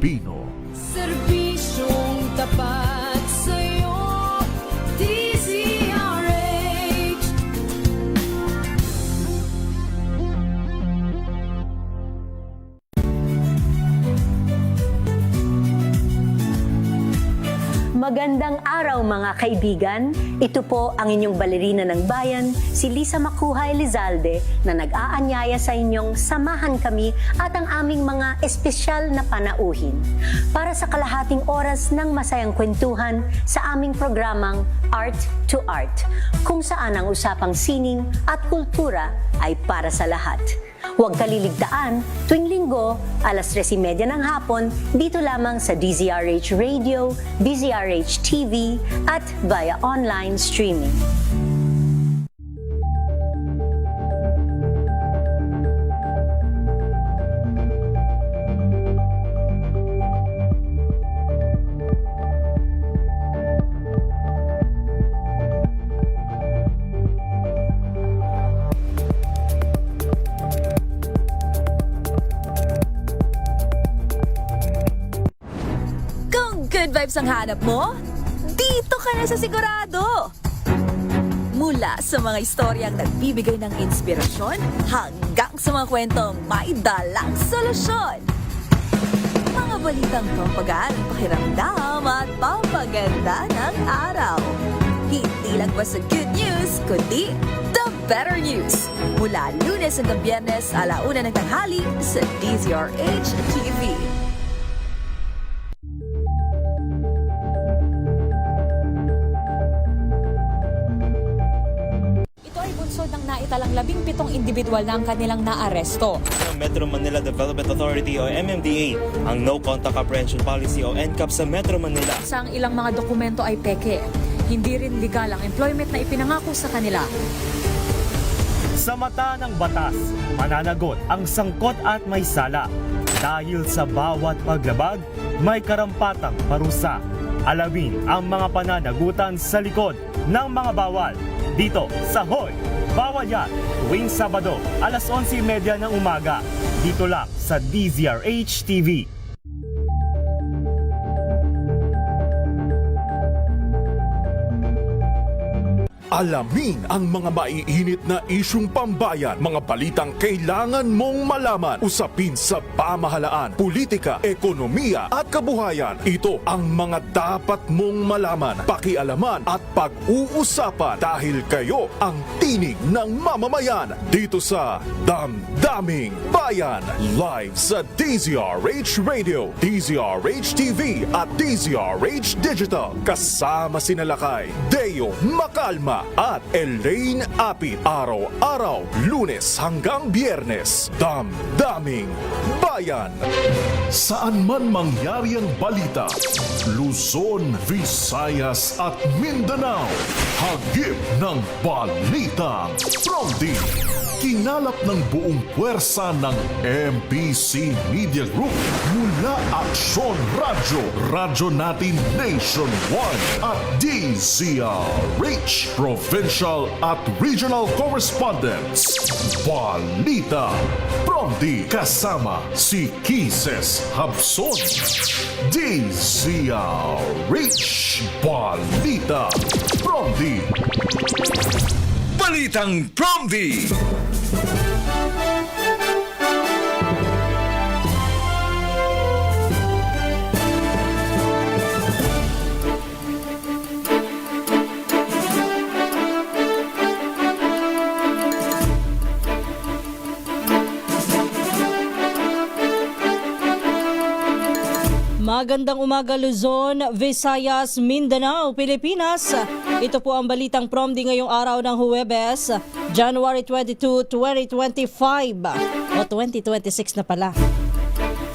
Pilipino. Serbisyong tapat sa'yo, DZRH. Magandang araw mga kaibigan. Ito po ang inyong balerina ng bayan, si Lisa Macuja Elizalde, na nag-aanyaya sa inyong samahan kami at ang aming mga espesyal na panauhin para sa kalahating oras ng masayang kwentuhan sa aming programang Art to Art, kung saan ang usapang sining at kultura ay para sa lahat. Huwag kaliligtaan, tuwing linggo, alas 3:30 ng hapon, dito lamang sa DZRH Radio, DZRH TV, at via online streaming. Good vibes ang hanap mo? Dito ka na sa sigurado! Mula sa mga istoryang nagbibigay ng inspirasyon hanggang sa mga kwentong may dalang solusyon. Mga balitang pampagaan ang pakiramdam at pampaganda ng araw. Hindi lang ba sa good news, kundi the better news. Mula Lunes hanggang Biyernes, 1:00 ng tanghali sa DZRH TV. Ng naitalang 17 individual na ang kanilang naaresto. Ng Metro Manila Development Authority o MMDA ang No Contact Apprehension Policy o NCAP sa Metro Manila. Sa ang ilang mga dokumento ay peke. Hindi rin legal ang employment na ipinangako sa kanila. Sa mata ng batas, mananagot ang sangkot at may sala. Dahil sa bawat paglabag, may karampatang parusa. Alamin ang mga pananagutan sa likod ng mga bawal. Dito sa Hoy! Bawal yan, tuwing Sabado, alas 11:30 ng umaga. Dito lang sa DZRH TV. Alamin ang mga maiinit na isyung pambayan, mga balitang kailangan mong malaman, usapin sa pamahalaan, politika, ekonomiya at kabuhayan. Ito ang mga dapat mong malaman, pakialaman at pag-uusapan dahil kayo ang tinig ng mamamayan dito sa Damdaming Bayan. Live sa DZRH Radio, DZRH TV at DZRH Digital. Kasama sina Lakay, Deo Macalma at Elaine Apit. Araw-araw, Lunes hanggang Biyernes. Damdaming Bayan. Saan man mangyari ang balita, Luzon, Visayas at Mindanao, hagip ng balitang Promdi. Kinalap ng buong puwersa ng MBC Media Group mula Aksyon Radyo, Radyo Natin Nationwide at DZRH, Provincial at Regional Correspondents. Balita Promdi kasama si Kises Habson. DZRH Balita Promdi. Balitang Promdi! Magandang umaga Luzon, Visayas, Mindanao, Pilipinas. Ito po ang balitang Promdi ngayong araw ng Huwebes, January 22, 2025 o 2026 na pala.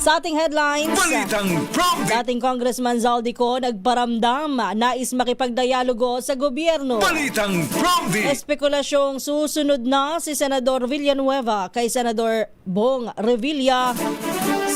Sa ating headlines, dating Congressman Zaldico nagparamdam nais makipagdialogo sa gobyerno. Balitang Promdi! Espekulasyong susunod na si Senador Villanueva kay Senador Bong Revilla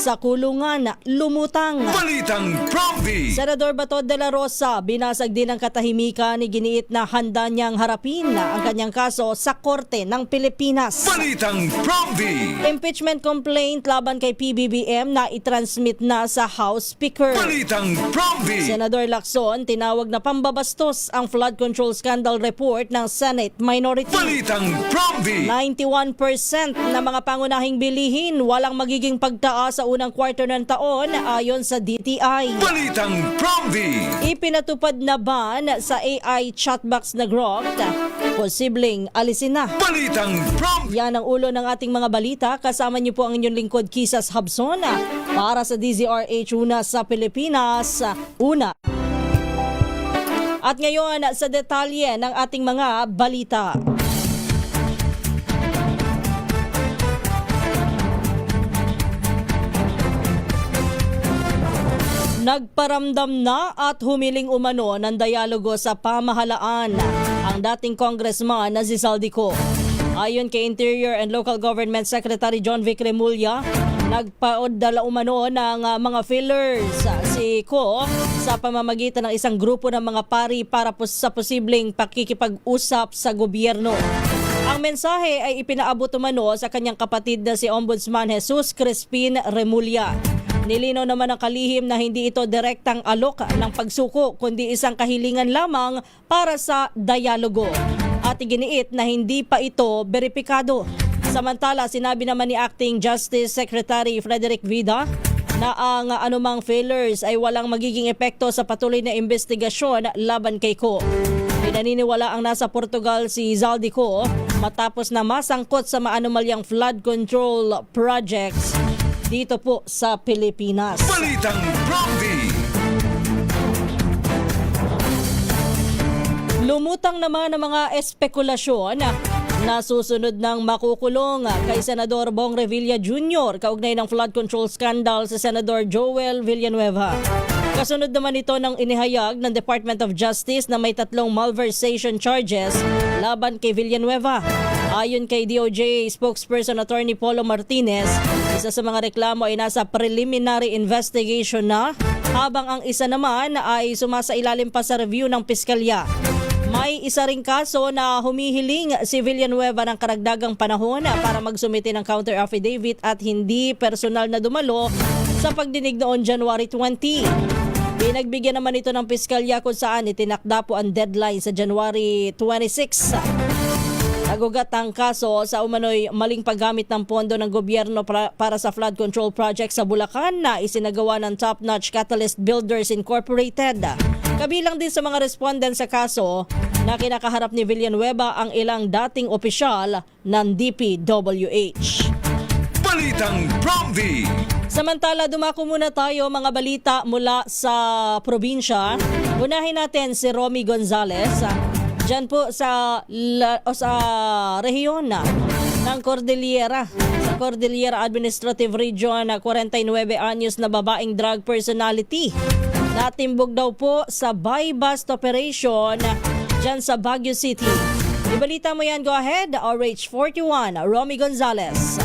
sa kulungan, lumutang. Balitang Promdi. Senador Bato de la Rosa, binasag din ang katahimikan ni giniit na handa niyang harapin ang kanyang kaso sa Korte ng Pilipinas. Balitang Promdi. Impeachment complaint laban kay PBBM na itransmit na sa House Speaker. Balitang Promdi. Senador Lacson, tinawag na pambabastos ang flood control scandal report ng Senate Minority. Balitang Promdi. 91% na mga pangunahing bilihin walang magiging pagtaas sa unang kwarto ng taon ayon sa DTI. Balitang Promdi. Ipinatupad na ban sa AI chatbox na Grok, posibleng alisin na. Balitang Promdi. Yan ang ulo ng ating mga balita. Kasama niyo po ang inyong lingkod, Kisas Habson, para sa DZRH Una sa Pilipinas. Una. At ngayon sa detalye ng ating mga balita. Nagparamdam na at humiling umano ng dialogo sa pamahalaan ang dating congressman na si Zaldico. Ayon kay Interior and Local Government Secretary John Vic Remulla, nagpaodala umano ng mga fillers si Ko sa pamamagitan ng isang grupo ng mga pari para sa posibleng pakikipag-usap sa gobyerno. Ang mensahe ay ipinaabot umano sa kanyang kapatid na si Ombudsman Jesus Crispin Remulla. Nilinaw naman ang kalihim na hindi ito direktang alok ng pagsuko kundi isang kahilingan lamang para sa dialogo. At iginiit na hindi pa ito beripikado. Samantala, sinabi naman ni Acting Justice Secretary Frederick Vida na ang anumang failures ay walang magiging epekto sa patuloy na investigasyon laban kay Ko. Pinaniniwala ang nasa Portugal si Zaldico matapos na masangkot sa maanomalyang flood control projects dito po sa Pilipinas. Balitang Promdi. Lumutang naman ang mga espekulasyon na susunod ng makukulong kay Senador Bong Revilla Jr. kaugnay ng flood control scandal sa Senador Joel Villanueva. Kasunod naman ito ng inihayag ng Department of Justice na may 3 malversation charges laban kay Villanueva. Ayon kay DOJ spokesperson Attorney Polo Martinez, isa sa mga reklamo ay nasa preliminary investigation na, habang ang isa naman ay sumasailalim pa sa review ng piskalya. May isa ring kaso na humihiling si Villanueva ng karagdagang panahon para magsumite ng counter affidavit at hindi personal na dumalo sa pagdinig noon January 20. Pinagbigyan naman ito ng piskalya kung saan itinakda po ang deadline sa January 26. Nagugat ang kaso sa umano'y maling paggamit ng pondo ng gobyerno para sa flood control project sa Bulacan na isinagawa ng Top Notch Catalyst Builders Incorporated. Kabilang din sa mga respondent sa kaso na kinakaharap ni Villanueva ang ilang dating opisyal ng DPWH. Balitang Promdi. Samantala, dumako muna tayo mga balita mula sa probinsya. Unahin natin si Romy Gonzales. Diyan po sa rehiyon ng Cordillera. Sa Cordillera Administrative Region, 49 anyos na babaeng drug personality. Natimbog daw po sa buy-bust operation diyan sa Baguio City. Ibalita mo yan, go ahead. RH41, Romy Gonzales.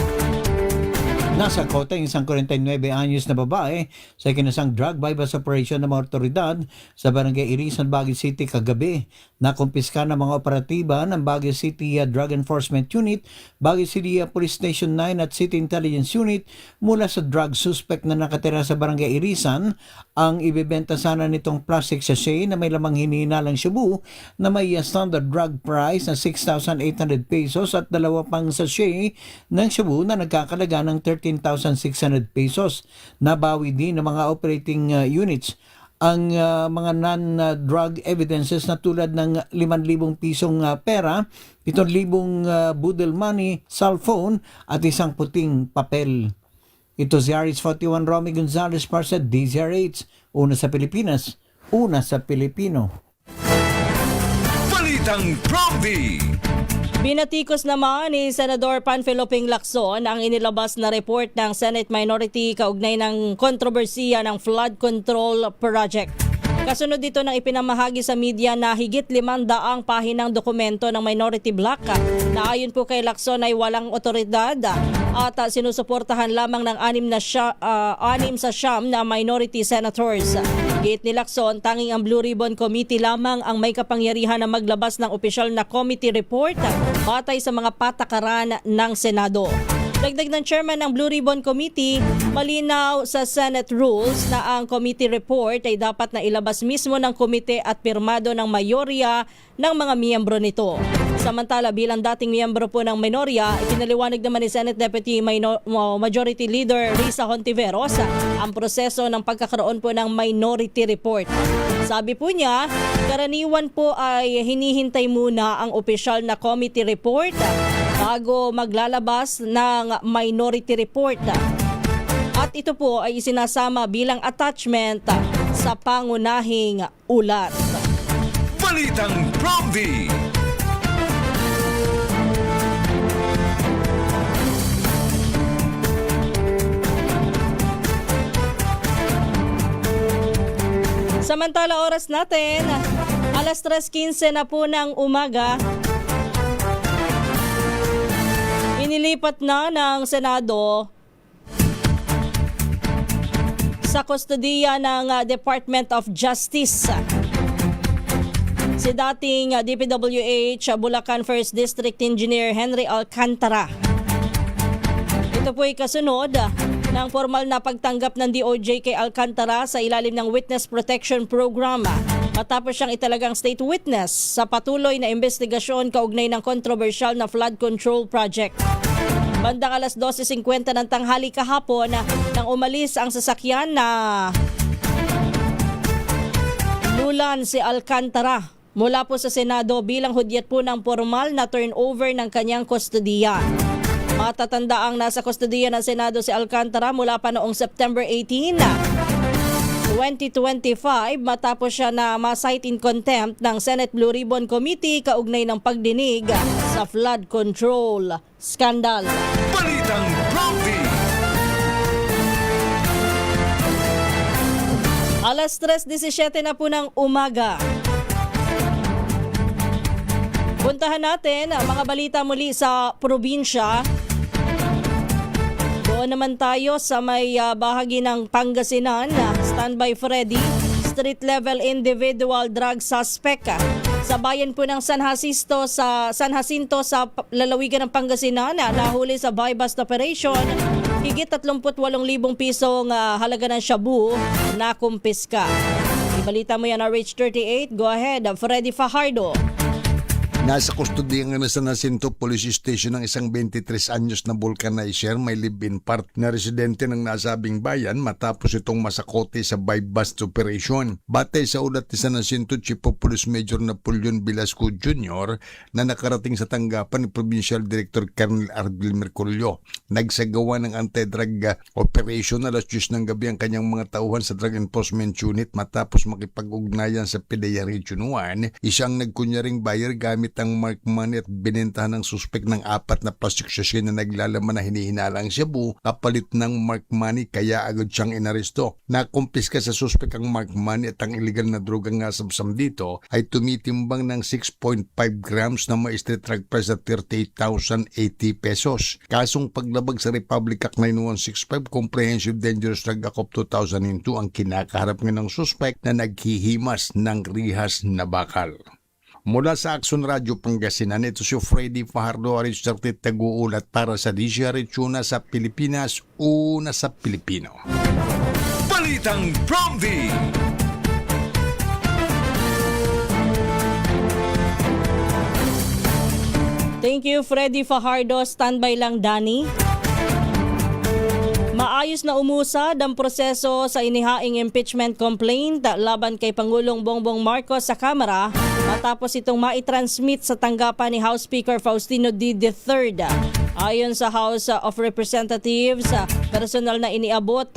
Nasa kote ang isang 49 anyos na babae sa ikinasang drug buy-bust operation ng mga otoridad sa Barangay Irisan, Baguio City kagabi. Nakumpiska ng mga operatiba ng Baguio City Drug Enforcement Unit, Baguio City Police Station 9 at City Intelligence Unit mula sa drug suspect na nakatira sa Barangay Irisan. Ang ibebenta sana nitong plastic sachet na may lamang hinihinalang shabu na may standard drug price na 6,800 pesos at 2 pang sachet ng shabu na nagkakalaga ng 13,600 pesos. Nabawi din ng mga operating units ang mga non-drug evidences na tulad ng 5,000 pisong pera, 7,000 budel money, cellphone at isang puting papel. Ito si RH41 Romy Gonzales para sa DZRH. Una sa Pilipinas, una sa Pilipino. Balitang Promdi. Binatikos naman ni Senador Panfilo Ping Lacson ang inilabas na report ng Senate Minority kaugnay ng kontrobersiya ng flood control project. Kasunod dito ng ipinamahagi sa media na higit 500 pahinang dokumento ng Minority Bloc na ayon po kay Lacson ay walang otoridad at sinusuportahan lamang ng 6 sa siyam na minority senators. Gate ni Lacson, tanging ang Blue Ribbon Committee lamang ang may kapangyarihan na maglabas ng opisyal na committee report batay sa mga patakaran ng Senado. Dagdag ng chairman ng Blue Ribbon Committee, malinaw sa Senate rules na ang committee report ay dapat na ilabas mismo ng komite at pirmado ng mayorya ng mga miyembro nito. Samantala, bilang dating miyembro po ng minorya, ipinaliwanag naman ni Senate Deputy Majority Leader Risa Hontiveros ang proseso ng pagkakaroon po ng minority report. Sabi po niya, karaniwan po ay hinihintay muna ang opisyal na committee report bago maglalabas ng minority report. At ito po ay isinasama bilang attachment sa pangunahing ulat. Balitang Promdi. Samantala, oras natin, alas 3:15 na po ng umaga. Inilipat na ng Senado sa kustodiya ng Department of Justice si dating DPWH Bulacan 1st District Engineer Henry Alcantara. Ito po ay kasunod ng formal na pagtanggap ng DOJ kay Alcantara sa ilalim ng Witness Protection Program matapos siyang italagang state witness sa patuloy na investigasyon kaugnay ng kontrobersyal na flood control project. Bandang alas 12:50 ng tanghali kahapon nang umalis ang sasakyan na lulan si Alcantara mula po sa Senado bilang hudyat po ng formal na turnover ng kanyang kustodiya. Matatanda ang nasa kustodiya ng Senado si Alcantara mula pa noong September 18, 2025 matapos siya na ma-cite in contempt ng Senate Blue Ribbon Committee kaugnay ng pagdinig sa flood control scandal. Balitang Promdi. Alas 3:17 na po ng umaga. Puntahan natin ang mga balita muli sa probinsya. Doon naman tayo sa may bahagi ng Pangasinan. Standby Freddy, street level individual drug suspect sa bayan po ng San Jacinto sa lalawigan ng Pangasinan nahuli sa buy-bust operation. Higit 38,000 pisong halaga ng shabu na kumpiska. Ibalita mo yan RH38. Go ahead, Freddy Fajardo. Nasa kustodiya nga na sa Jacinto Police Station ng isang 23 anyos na vulcanizer may live-in part na residente ng nasabing bayan matapos itong masakote sa buy-bust operation. Batay sa ulat ni San Jacinto Chief of Police Major Napoleon Velasco Jr. na nakarating sa tanggapan ni Provincial Director Colonel Arbil Merculio. Nagsagawa ng anti-drug operation alas 10 ng gabi ang kanyang mga tauhan sa Drug Enforcement Unit matapos makipag-ugnayan sa PDEA Region 1. Isang nagkunyaring buyer gamit ang mark money at binentahan ng suspek ng 4 na plastic sachet na naglalaman na hinihinalang shabu kapalit ng mark money kaya agad siyang inaresto. Nakumpiska sa suspek ang mark money at ang illegal na drogang ngasabsam dito ay tumitimbang ng 6.5 grams na may street drug price at 38,080 pesos. Kasong paglabag sa Republic Act 9165 Comprehensive Dangerous Drug Act of 2002 ang kinakaharap nga ng suspek na naghihimas ng rihas na bakal. Mula sa Action Radio Pangasinan, ito si Freddy Fajardo, RH38 nag-uulat para sa DZRH una sa Pilipinas, una sa Pilipino. Balitang Promdi. Thank you, Freddy Fajardo. Standby lang, Danny. Maayos na umusad ang proseso sa inihaing impeachment complaint laban kay Pangulong Bongbong Marcos sa Kamara matapos itong maitransmit sa tanggapan ni House Speaker Faustino D. III. Ayon sa House of Representatives, personal na iniabot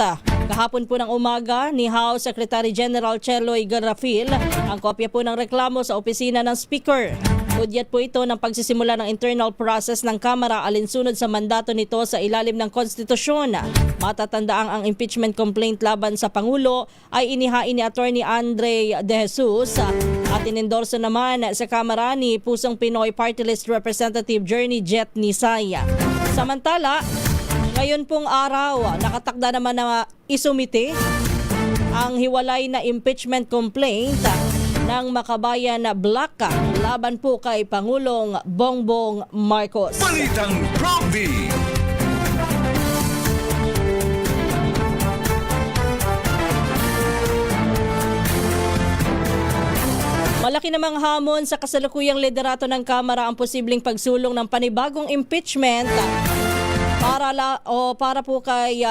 kahapon po ng umaga ni House Secretary General Cheloy Garrafil ang kopya po ng reklamo sa opisina ng Speaker. Hudyat po ito ng pagsisimula ng internal process ng Kamara alinsunod sa mandato nito sa ilalim ng konstitusyon. Matatandaang ang impeachment complaint laban sa Pangulo ay inihain ni Attorney Andre De Jesus at inendorso naman sa Kamara ni Pusong Pinoy Party List Representative Journey Jet Nisay. Samantala, Ngayon pong araw, nakatakda naman na isumite ang hiwalay na impeachment complaint ng Makabayan na Black laban po kay Pangulong Bongbong Marcos. Balitang Prompty. Malaki namang hamon sa kasalukuyang liderato ng Kamara ang posibleng pagsulong ng panibagong impeachment para po kay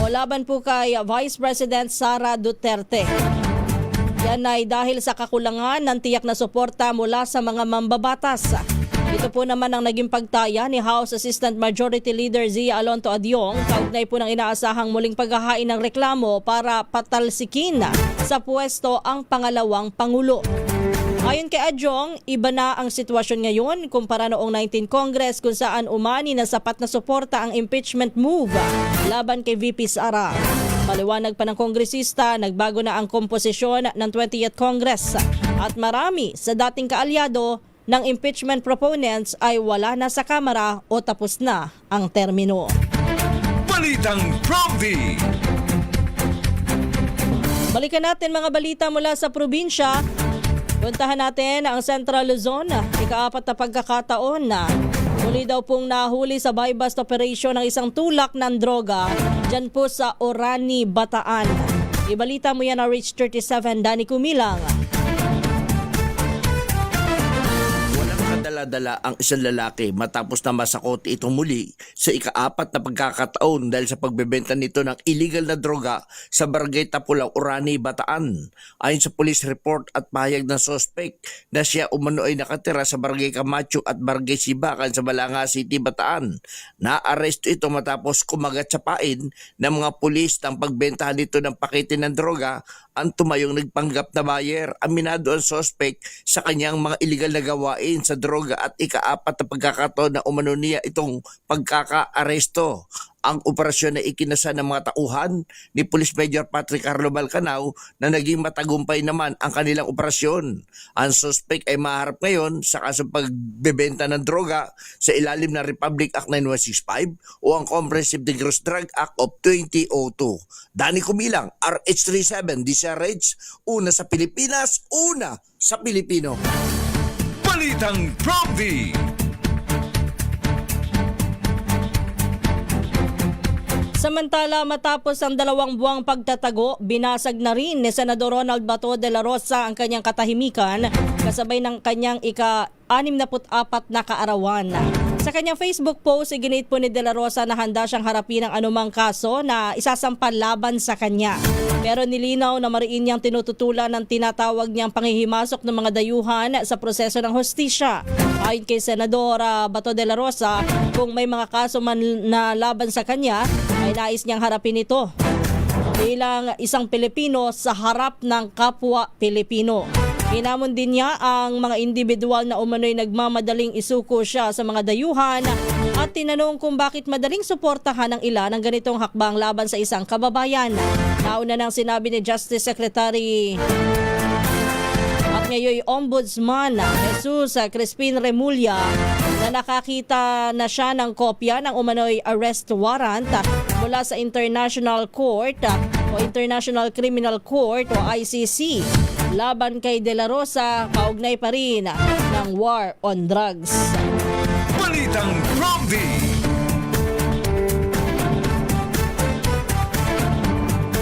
laban po kay Vice President Sara Duterte. Yan ay dahil sa kakulangan ng tiyak na suporta mula sa mga mambabatas. Ito po naman ang naging pagtaya ni House Assistant Majority Leader Zia Alonto Adyong kaugnay po ng inaasahang muling paghahain ng reklamo para patalsikin sa pwesto ang pangalawang Pangulo. Ayon kay Adyong, iba na ang sitwasyon ngayon kumpara noong 19 Congress kung saan umani na sapat na suporta ang impeachment move laban kay VP Sara. Maliwanag pa ng kongresista, nagbago na ang komposisyon ng 20th Congress at marami sa dating kaalyado ng impeachment proponents ay wala na sa Kamara o tapos na ang termino. Balitang Prompty. Balikan natin mga balita mula sa probinsya. Puntahan natin ang Central Luzon, ika-4 na pagkakataon na muli daw pong nahuli sa buy-bust operation ng isang tulak ng droga dyan po sa Orani, Bataan. Ibalita mo yan na Reach 37, Danny Kumilang. Dala-dala ang isang lalaki matapos na masakot itong muli sa ika-4 na pagkakataon dahil sa pagbebenta nito ng illegal na droga sa Barangay Tapulaw, Orani, Bataan. Ayon sa police report at pahayag ng suspect na siya umano ay nakatira sa Barangay Camacho at Barangay Sibakan sa Balanga City, Bataan. Naaresto ito matapos kumagat sa pain ng mga pulis ng pagbentahan nito ng pakete ng droga ang tumayong nagpanggap na buyer. Aminado ang suspect sa kanyang mga illegal na gawain sa droga at ika-4 na pagkakataon na umano niya itong pagkaka-aresto. Ang operasyon na ikinasa ng mga tauhan ni Police Major Patrick Carlo Balcanao na naging matagumpay naman ang kanilang operasyon. Ang suspect ay maharap ngayon sa kasong pagbebenta ng droga sa ilalim ng Republic Act 9165 o ang Comprehensive Dangerous Drug Act of 2002. Danny Kumilang, RH37, DCRH, una sa Pilipinas, una sa Pilipino. Balitang Prompty. Samantala, matapos ang 2 buwang pagtatago, binasag na rin ni Senador Ronald Bato de la Rosa ang kanyang katahimikan kasabay ng kanyang ika-64 na kaarawan. Sa kanyang Facebook post, iginit po ni De La Rosa na handa siyang harapin ang anumang kaso na isasampan laban sa kanya. Pero nilinaw na mariin niyang tinututulan ng tinatawag niyang panghihimasok ng mga dayuhan sa proseso ng hustisya. Ayon kay Senador Bato de la Rosa, kung may mga kaso man na laban sa kanya, ay nais niyang harapin ito bilang isang Pilipino sa harap ng kapwa Pilipino. Hinamon din niya ang mga individual na umano'y nagmamadaling isuko siya sa mga dayuhan at tinanong kung bakit madaling suportahan ng ilan ng ganitong hakbang laban sa isang kababayan. Nauna nang sinabi ni Justice Secretary at ngayon Ombudsman Jesus Crispin Remulla na nakakita na siya ng kopya ng umano'y arrest warrant mula sa International Court o International Criminal Court o ICC laban kay De La Rosa, kaugnay pa rin ng war on drugs. Balitang Prompty.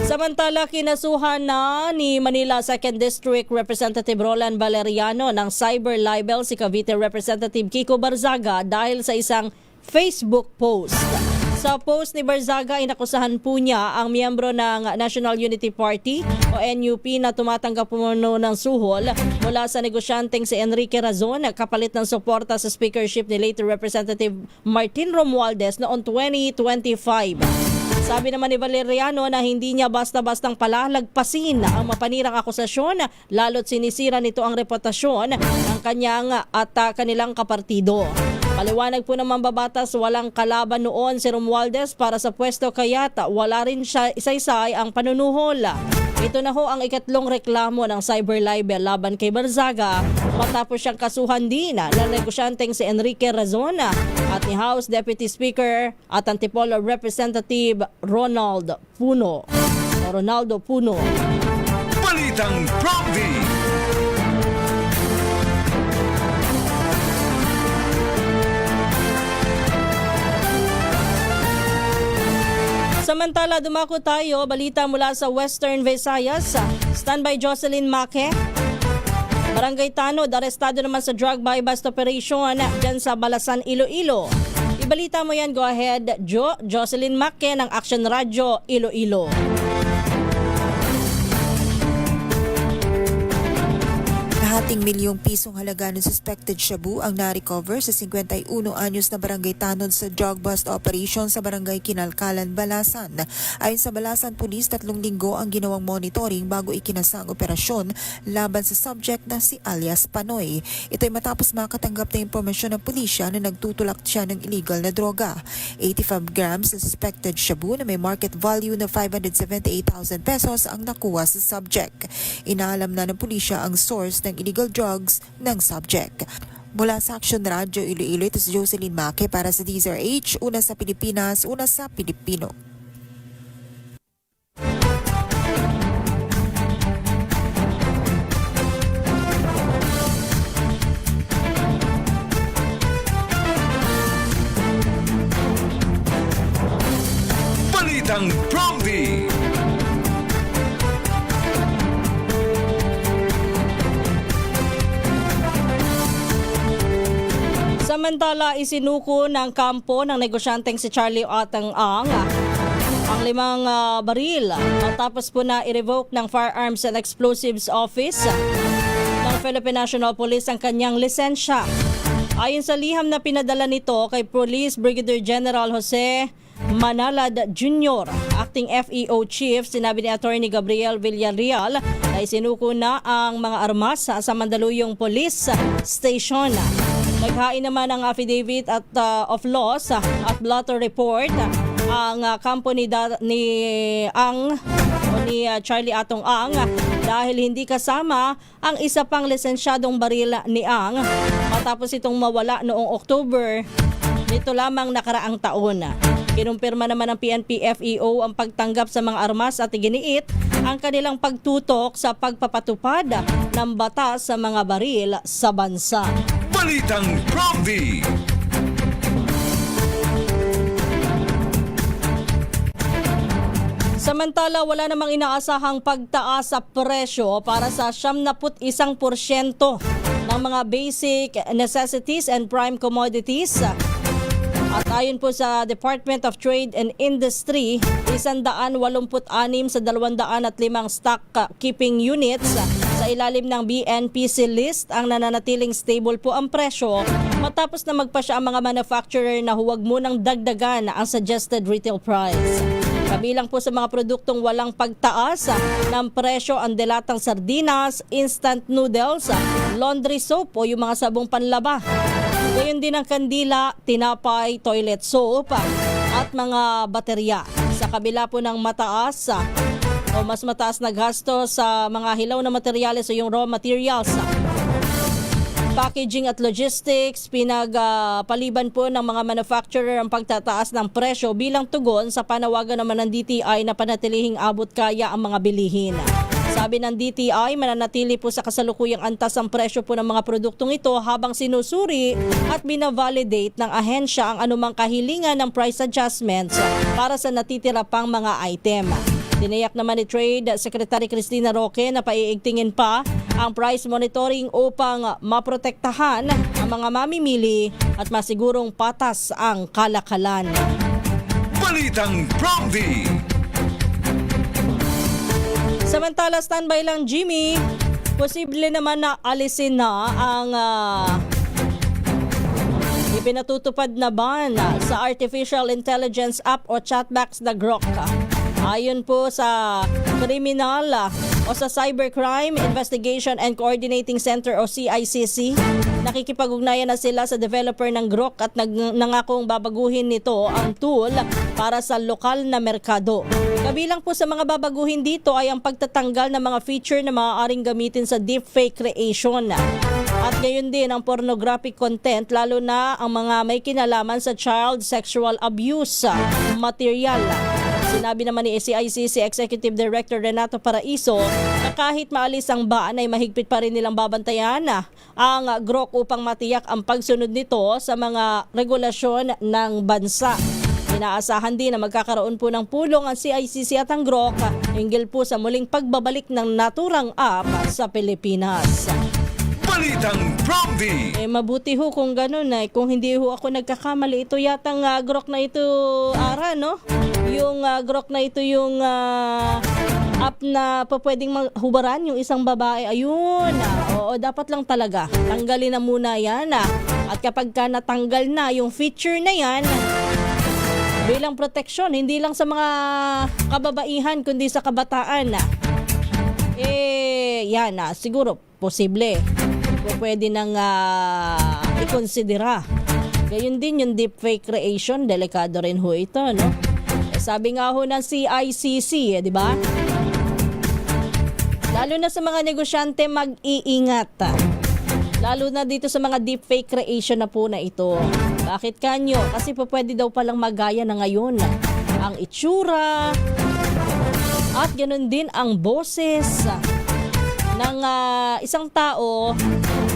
Samantala, kinasuhan na ni Manila 2nd District Representative Roland Valeriano ng cyber libel si Cavite Representative Kiko Barzaga dahil sa isang Facebook post. Sa post ni Barzaga, inakusahan po niya ang miyembro ng National Unity Party o NUP na tumatanggap po ng suhol mula sa negosyanteng si Enrique Razon kapalit ng suporta sa speakership ni late Representative Martin Romualdez noong 2025. Sabi naman ni Valeriano na hindi niya basta-bastang palalagpasin ang mapanirang akusasyon, lalo't sinisira nito ang reputasyon ng kanyang at kanilang kapartido. Paliwanag po ng mambabatas, walang kalaban noon si Romualdez para sa pwesto kaya't wala rin siya isaysay ang panunuhol. Ito na ho ang ikatlong reklamo ng cyber libel laban kay Barzaga matapos siyang kasuhan din ng negosyanteng si Enrique Razon at ni House Deputy Speaker at Antipolo Representative Ronaldo Puno. Balitang Promdi. Samantala, dumako tayo. Balita mula sa Western Visayas. Standby Jocelyn Make. Barangay Tanod, arestado naman sa drug buy bust operation dyan sa Balasan, Iloilo. Ibalita mo yan, go ahead, Jocelyn Make ng Action Radio, Iloilo. Hating milyong pisong halaga ng suspected shabu ang na-recover sa 51 anyos na barangay Tanod sa drug bust operation sa barangay Kinalkalan, Balasan. Ayon sa Balasan Police, 3 linggo ang ginawang monitoring bago ikinasa ang operasyon laban sa subject na si alias Panoy. Ito'y matapos makatanggap na impormasyon ng pulisya na nagtutulak siya ng illegal na droga. 85 grams ng suspected shabu na may market value na 578,000 pesos ang nakuha sa subject. Inaalam na ng pulisya ang source ng illegal drugs ng subject. Mula sa Action Radio Iloilo, ito si Jocelyn Make para sa DZRH, una sa Pilipinas, una sa Pilipino. Balitang Promdi. Samantala, isinuko ng kampo ng negosyanteng si Charlie Atang ang 5 baril matapos po na i-revoke ng Firearms and Explosives Office ng Philippine National Police ang kanyang lisensya. Ayon sa liham na pinadala nito kay Police Brigadier General Jose Manalad Jr., Acting FEO Chief, sinabi ni Attorney Gabriel Villarreal na isinuko na ang mga armas sa Mandaluyong Police Station. Naghain naman ng affidavit of loss at blotter report ang kampo ni Charlie Atong Ang dahil hindi kasama ang isa pang lisensyadong baril ni Ang matapos itong mawala noong October nito lamang nakaraang taon. Kinumpirma naman ng PNP FEO ang pagtanggap sa mga armas at iginiit ang kanilang pagtutok sa pagpapatupad ng batas sa mga baril sa bansa. Balitang Promdi. Samantala, wala namang inaasahang pagtaas sa presyo para sa 71% ng mga basic necessities and prime commodities. At ayon po sa Department of Trade and Industry, 186 sa 205 stock keeping units sa ilalim ng BNPC list ang nananatiling stable po ang presyo matapos na magpasya ang mga manufacturer na huwag munang dagdagan ang suggested retail price. Kabilang po sa mga produktong walang pagtaas ng presyo ang delatang sardinas, instant noodles, laundry soap o yung mga sabong panlaba. Gayon din ang kandila, tinapay, toilet soap at mga baterya. Sa kabila po ng mas mataas na gasto sa mga hilaw na materyales o yung raw materials, packaging at logistics, pinagpaliban po ng mga manufacturer ang pagtataas ng presyo bilang tugon sa panawagan naman ng DTI na panatilihing abot kaya ang mga bilihin. Sabi ng DTI, mananatili po sa kasalukuyang antas ang presyo po ng mga produktong ito habang sinusuri at binavalidate ng ahensya ang anumang kahilingan ng price adjustments para sa natitira pang mga item. Tiniyak naman ni Trade Secretary Cristina Roque na paiigtingin pa ang price monitoring upang maprotektahan ang mga mamimili at masigurong patas ang kalakalan. Balitang Promdi. Samantala, standby lang Jimmy. Posible naman na alisin na ang ipinatutupad na ban sa Artificial Intelligence App o chatbox na Grok. Ayon po sa sa Cybercrime Investigation and Coordinating Center o CICC, nakikipag-ugnayan na sila sa developer ng Grok at nangakong babaguhin nito ang tool para sa lokal na merkado. Kabilang po sa mga babaguhin dito ay ang pagtatanggal ng mga feature na maaaring gamitin sa deepfake creation. At ngayon din ang pornographic content, lalo na ang mga may kinalaman sa child sexual abuse material. Sinabi naman ni SCICC Executive Director Renato Paraiso na kahit maalis ang ban ay mahigpit pa rin nilang babantayan ang GROC upang matiyak ang pagsunod nito sa mga regulasyon ng bansa. Inaasahan din na magkakaroon po ng pulong ang CICC at ang GROC hinggil po sa muling pagbabalik ng naturang app sa Pilipinas. Balitang Promdi. Mabuti ho kung ganun kung hindi ho ako nagkakamali, ito yatang GROC na ito, Ara, no? Yung GROC na ito yung app na pwedeng hubaran yung isang babae. Ayun, oo, dapat lang talaga tanggalin na muna yan. At kapag ka natanggal na yung feature na yan, bilang proteksyon, hindi lang sa mga kababaihan kundi sa kabataan, yan, siguro posible pwede nang ikonsidera. Gayun din yung deepfake creation, delikado rin ho ito, no? Sabi nga ho ng CICC, di ba? Lalo na sa mga negosyante, mag-iingat. Lalo na dito sa mga deepfake creation na po na ito. Bakit kanyo? Kasi po pwede daw palang magaya na ngayon ang itsura at ganoon din ang boses ng isang tao,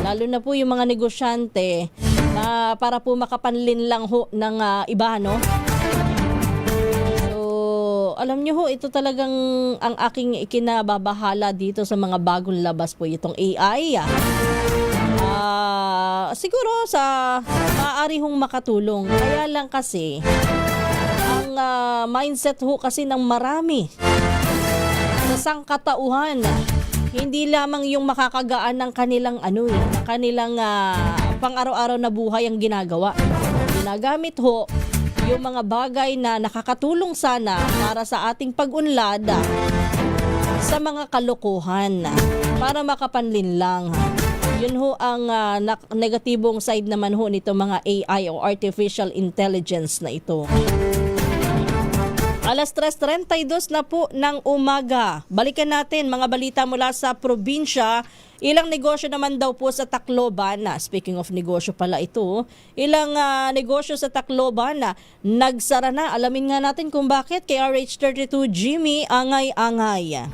lalo na po yung mga negosyante na para po makapanlin lang ho ng iba, no? Alam nyo ho, ito talagang ang aking ikinababahala dito sa mga bagong labas po itong AI. Siguro sa maaari hong makatulong. Kaya lang kasi, ang mindset ho kasi ng marami sa sangkatauhan, hindi lamang yung makakagaan ng kanilang kanilang pang-araw-araw na buhay ang ginagawa. Ginagamit ho yung mga bagay na nakakatulong sana para sa ating pag-unlad sa mga kalokohan para makapanlin lang. Yun ho ang negatibong side naman ho nito mga AI o artificial intelligence na ito. Alas 3:32 na po ng umaga. Balikan natin mga balita mula sa probinsya. Ilang negosyo naman daw po sa Tacloban, speaking of negosyo pala ito, ilang negosyo sa Tacloban na nagsara na. Alamin nga natin kung bakit. Kay RH32 Jimmy Angay-Angay.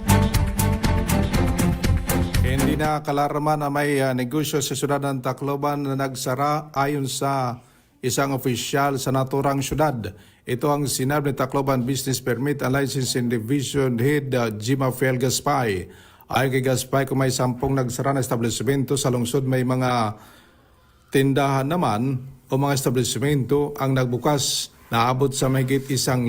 Hindi na kalaraman na may negosyo sa syudad ng Tacloban na nagsara ayon sa isang opisyal sa naturang syudad. Ito ang sinabi ni Tacloban Business Permit and Licensing Division Head Jimafiel Gaspay. Ayon kay Gaspay, kung may 10 nagsara na establishmento sa lungsod, may mga tindahan naman o mga establishmento ang nagbukas na abot sa mahigit 1,000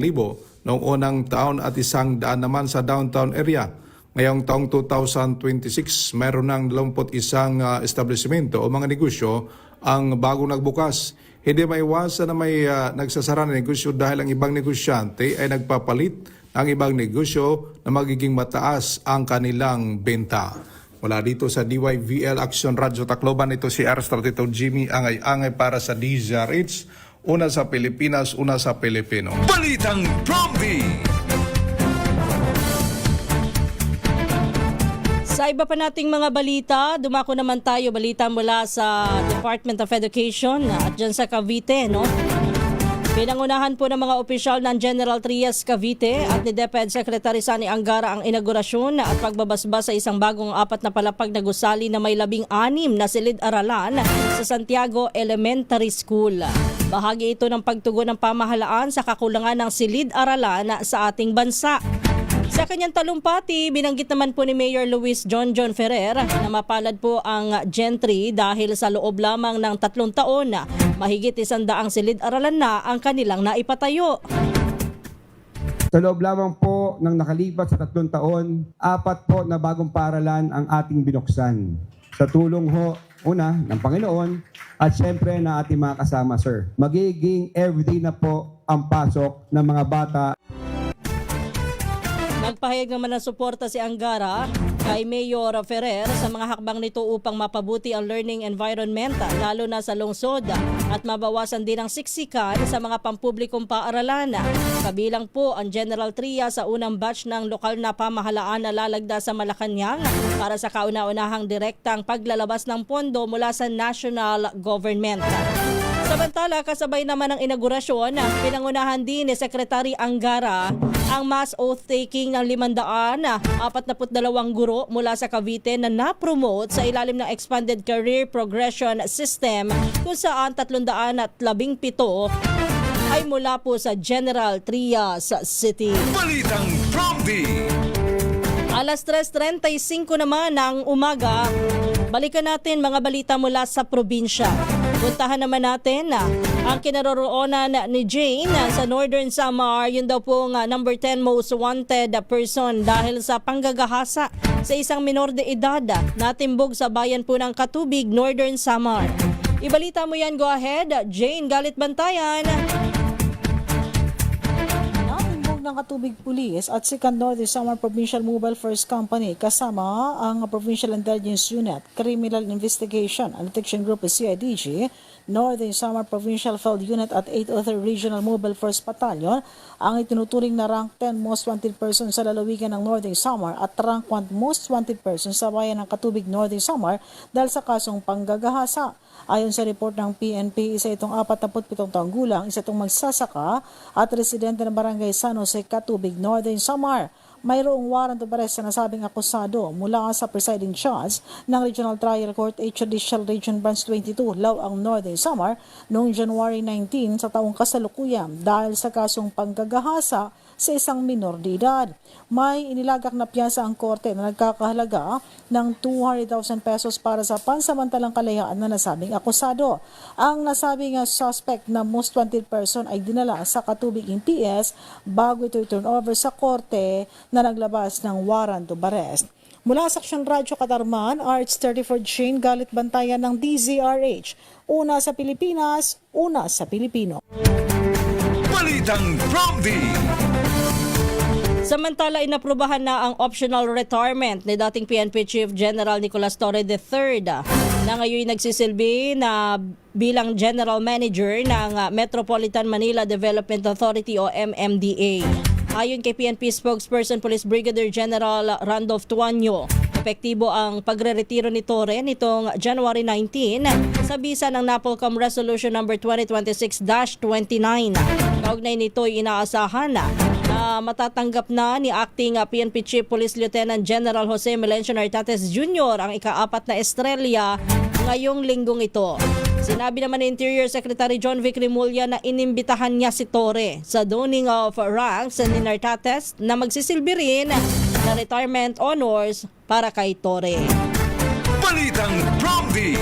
noong unang taon at 100 naman sa downtown area. Ngayong taong 2026, mayroon ng 21 establishmento o mga negosyo ang bagong nagbukas. Hindi maiwasan na may nagsasara na negosyo dahil ang ibang negosyante ay nagpapalit ng ibang negosyo na magiging mataas ang kanilang benta. Mula dito sa DYVL Action Radio Tacloban, ito si RH32 Jimmy Angay-Angay para sa DZRH. Una sa Pilipinas, una sa Pilipino. Balitang Promdi. Sa iba pa nating mga balita, dumako naman tayo balita mula sa Department of Education at dyan sa Cavite, no? Pinangunahan po ng mga opisyal ng General Trias Cavite at ni DepEd Secretary Sani Angara ang inaugurasyon at pagbabasbas sa isang bagong 4 na palapag na gusali na may 16 na silid-aralan sa Santiago Elementary School. Bahagi ito ng pagtugon ng pamahalaan sa kakulangan ng silid-aralan sa ating bansa. Sa kanyang talumpati, binanggit naman po ni Mayor Luis John Ferrer na mapalad po ang gentry dahil sa loob lamang ng 3 taon, mahigit 100 silid-aralan na ang kanilang naipatayo. Sa loob lamang po ng nakalipas sa 3 taon, 4 po na bagong paaralan ang ating binuksan. Sa tulong ho, una, ng Panginoon at syempre na ating mga kasama, sir. Magiging everyday na po ang pasok ng mga bata. Nagpahayag naman ng suporta si Angara kay Mayor Ferrer sa mga hakbang nito upang mapabuti ang learning environment lalo na sa lungsod at mabawasan din ang siksikan sa mga pampublikong paaralan. Kabilang po ang General Tria sa unang batch ng lokal na pamahalaan na lalagda sa Malacanang para sa kauna-unahang direktang paglalabas ng pondo mula sa national government. Samantala, kasabay naman ng inaugurasyon, pinangunahan din ni Secretary Angara ang mass oath-taking ng 542 guro mula sa Cavite na na-promote sa ilalim ng Expanded Career Progression System kung saan 317 ay mula po sa General Trias City. Balitang Promdi. Alas 3:35 naman ng umaga, balikan natin mga balita mula sa probinsya. Puntahan naman natin ang kinaroroonan ni Jane sa Northern Samar. Yun daw pong number 10 most wanted person dahil sa panggagahasa sa isang minor de edad natimbog sa bayan po ng Katubig, Northern Samar. Ibalita mo yan, go ahead. Jane Galit Bantayan. Ng Katubig Police at 2nd Northern Samar Provincial Mobile First Company kasama ang Provincial Intelligence Unit, Criminal Investigation and Detection Group CIDG, Northern Samar Provincial Field Unit at 8 other Regional Mobile First Battalion ang itinuturing na rank 10 most wanted person sa lalawigan ng Northern Samar at rank 1 most wanted person sa bayan ng Katubig, Northern Samar dahil sa kasong panggagahasa. Ayon sa report ng PNP, isa itong 47 taong gulang, isa itong magsasaka at residente ng barangay San Jose, Katubig, Northern Samar. Mayroong warrant of arrest na nasabing akusado mula sa presiding judge ng Regional Trial Court 8 Judicial Region Branch 22, Laoang, Northern Samar noong January 19 sa taong kasalukuyan dahil sa kasong panggagahasa sa isang minor de edad. May inilagak na piyasa ang korte na nagkakahalaga ng 200,000 pesos para sa pansamantalang kalayaan na nasabing akusado. Ang nasabing suspect na most wanted person ay dinala sa Katubig MPS bago ito i-turn over sa korte na naglabas ng warrant of arrest. Mula sa Aksyon Radyo Katarman, Arts 34 Jane Galit Bantayan ng DZRH. Una sa Pilipinas, una sa Pilipino. Balitang Promdi. Samantala, inaprubahan na ang optional retirement ni dating PNP Chief General Nicolas Torre III na ngayon nagsisilbi na bilang General Manager ng Metropolitan Manila Development Authority o MMDA. Ayon kay PNP spokesperson Police Brigadier General Randolph Tuanyo, epektibo ang pagre-retiro ni Torre nitong January 19 sa bisa ng NAPOLCOM Resolution No. 2026-29. Kaugnay nito'y inaasahan na matatanggap na ni Acting PNP Chief Police Lieutenant General Jose Melencio Nartates Jr. ang ika-4 na estrelya ngayong linggong ito. Sinabi naman ni Interior Secretary John Vic Rimulya na inimbitahan niya si Torre sa donning of ranks ni Nartates na magsisilbi rin na retirement honors para kay Torre. Balitang Promdi.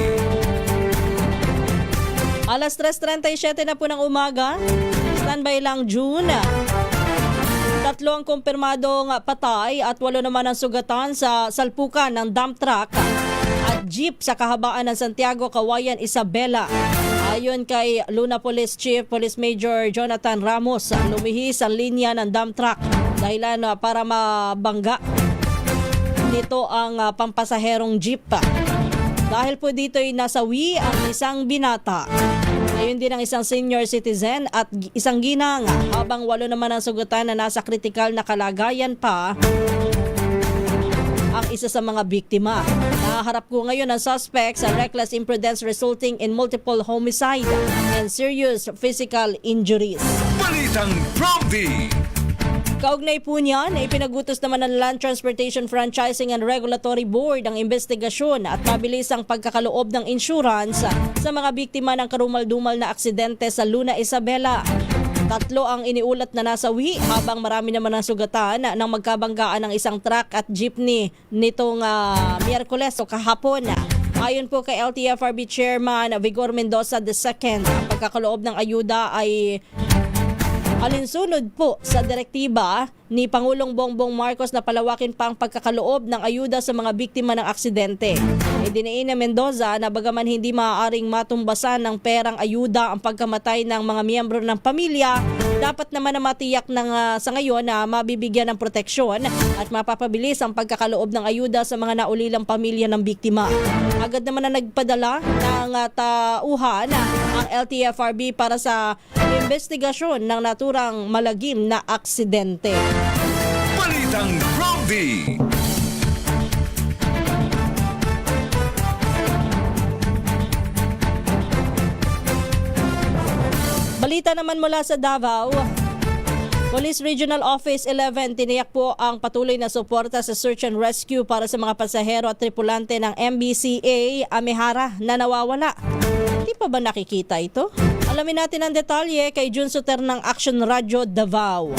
Alas 3:37 na po ng umaga. Standby lang, June. 3 ang kumpirmadong patay at 8 naman ang sugatan sa salpukan ng dump truck at jeep sa kahabaan ng Santiago, Kawayan, Isabela. Ayon kay Luna Police Chief Police Major Jonathan Ramos, lumihis ang linya ng dump truck dahilan para mabangga nito ang pampasaherong jeep. Dahil po dito ay nasawi ang isang binata. Ngayon din ang isang senior citizen at isang ginang, habang 8 naman ang sugatan na nasa kritikal na kalagayan pa ang isa sa mga biktima. Naharap ko ngayon ang suspect sa reckless imprudence resulting in multiple homicide and serious physical injuries. Balitang Promdi. Kaugnay po niyan, ipinagutos naman ng Land Transportation Franchising and Regulatory Board ang investigasyon at mabilis ang pagkakaloob ng insurance sa mga biktima ng karumal-dumal na aksidente sa Luna, Isabela. 3 ang iniulat na nasawi habang marami naman ang sugatan ng magkabanggaan ng isang truck at jeepney nitong Miyerkules o kahapon. Ayon po kay LTFRB Chairman Vigor Mendoza II, ang pagkakaloob ng ayuda ay alinsunod po sa direktiba ni Pangulong Bongbong Marcos na palawakin pa ang pagkakaloob ng ayuda sa mga biktima ng aksidente. Idiniin ni Mendoza na bagaman hindi maaaring matumbasan ng perang ayuda ang pagkamatay ng mga miyembro ng pamilya, dapat naman na matiyak sa ngayon na mabibigyan ng proteksyon at mapapabilis ang pagkakaloob ng ayuda sa mga naulilang pamilya ng biktima. Agad naman na nagpadala ng tauhan ang LTFRB para sa investigasyon ng naturang malagim na aksidente. Balitang Prompty. Balita naman mula sa Davao, Police Regional Office 11 tiniyak po ang patuloy na suporta sa search and rescue para sa mga pasahero at tripulante ng MBCA Amihara na nawawala. Hindi pa ba nakikita ito? Alamin natin ang detalye kay Jun Suter ng Action Radio Davao.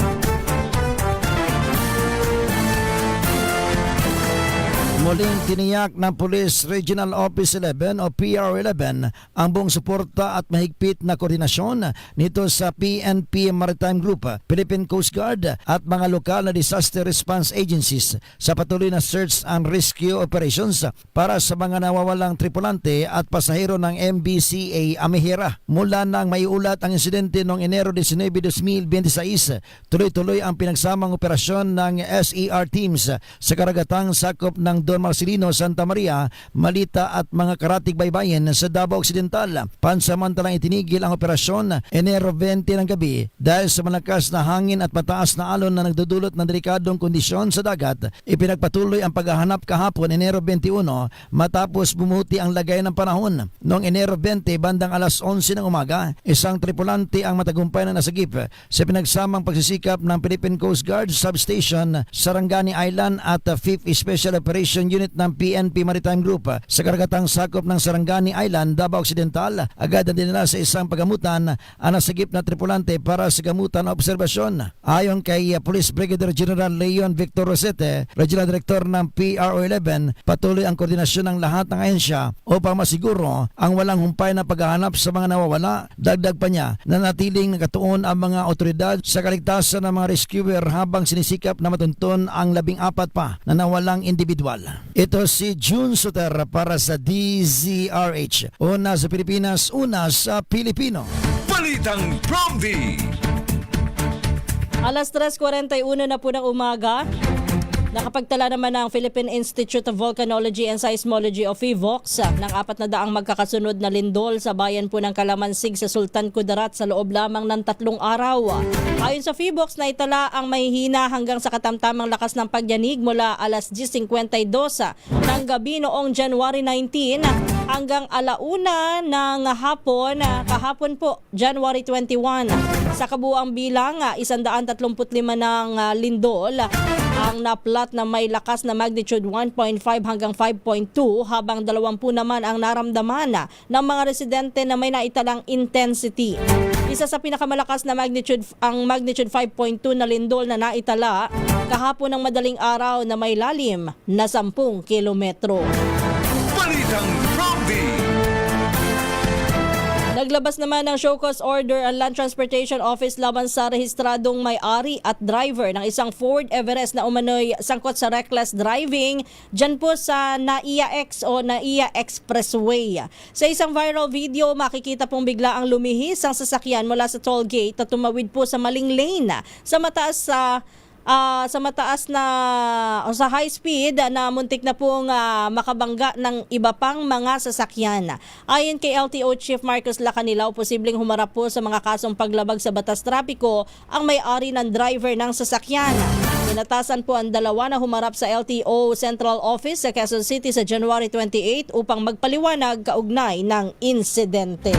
Muling tiniyak ng Police Regional Office 11 o PR11 ang buong suporta at mahigpit na koordinasyon nito sa PNP Maritime Group, Philippine Coast Guard at mga lokal na disaster response agencies sa patuloy na search and rescue operations para sa mga nawawalang tripulante at pasahero ng MBCA Amihara. Mula nang maiulat ang insidente noong Enero 19, 2026, tuloy-tuloy ang pinagsamang operasyon ng SER teams sa karagatang sakop ng Don Marcelino, Santa Maria, Malita at mga karatig baybayin sa Davao Occidental. Pansamantalang itinigil ang operasyon Enero 20 ng gabi dahil sa malakas na hangin at mataas na alon na nagdudulot ng delikadong kondisyon sa dagat. Ipinagpatuloy ang paghahanap kahapon Enero 21 matapos bumuti ang lagay ng panahon. Noong Enero 20 bandang alas 11 ng umaga, isang tripulante ang matagumpay na nasagip sa pinagsamang pagsisikap ng Philippine Coast Guard Substation, Sarangani Island at 5th Special Operation Unit ng PNP Maritime Group sa karagatang sakop ng Sarangani Island, Davao Occidental. Agad na dinala sa isang pagamutan ang nasagip na tripulante para sa gamutan na obserbasyon. Ayon kay Police Brigadier General Leon Victor Rosete, Regional Director ng PRO11, patuloy ang koordinasyon ng lahat ng ahensya upang masiguro ang walang humpay na paghahanap sa mga nawawala. Dagdag pa niya na natiling nakatuon ang mga otoridad sa kaligtasan ng mga rescuer habang sinisikap na matuntun ang 14 pa na nawalang individual. Ito si Jun Suter para sa DZRH. Una sa Pilipinas, una sa Pilipino. Balitang Prompty. Alas 3:41 na po ng umaga. Nakapagtala naman ng Philippine Institute of Volcanology and Seismology o PHIVOLCS ng 400 magkakasunod na lindol sa bayan po ng Kalamansig sa Sultan Kudarat sa loob lamang ng 3 araw. Ayon sa PHIVOLCS, naitala ang mahihina hanggang sa katamtamang lakas ng pagyanig mula alas 10:52 ng gabi noong January 19 hanggang alauna ng hapon kahapon po, January 21. Sa kabuuang bilang, 135 ng lindol ang naplat na may lakas na magnitude 1.5 hanggang 5.2 habang 20 naman ang naramdaman ng mga residente na may naitalang intensity. Isa sa pinakamalakas na magnitude 5.2 na lindol na naitala kahapon ng madaling araw na may lalim na 10 kilometro. Balitang Prompty. Naglabas naman ng show cause order ang Land Transportation Office laban sa rehistradong may-ari at driver ng isang Ford Everest na umano'y sangkot sa reckless driving dyan po sa NAIA X o NAIA Expressway. Sa isang viral video, makikita pong bigla ang lumihis ang sasakyan mula sa toll gate at tumawid po sa maling lane sa mataas na o sa high speed na muntik na pong makabangga ng iba pang mga sasakyan. Ayon kay LTO Chief Marcos Lacanilao, posibleng humarap po sa mga kasong paglabag sa batas trapiko ang may-ari ng driver ng sasakyan. Inatasan po ang dalawa na humarap sa LTO Central Office sa Quezon City sa January 28 upang magpaliwanag kaugnay ng insidente.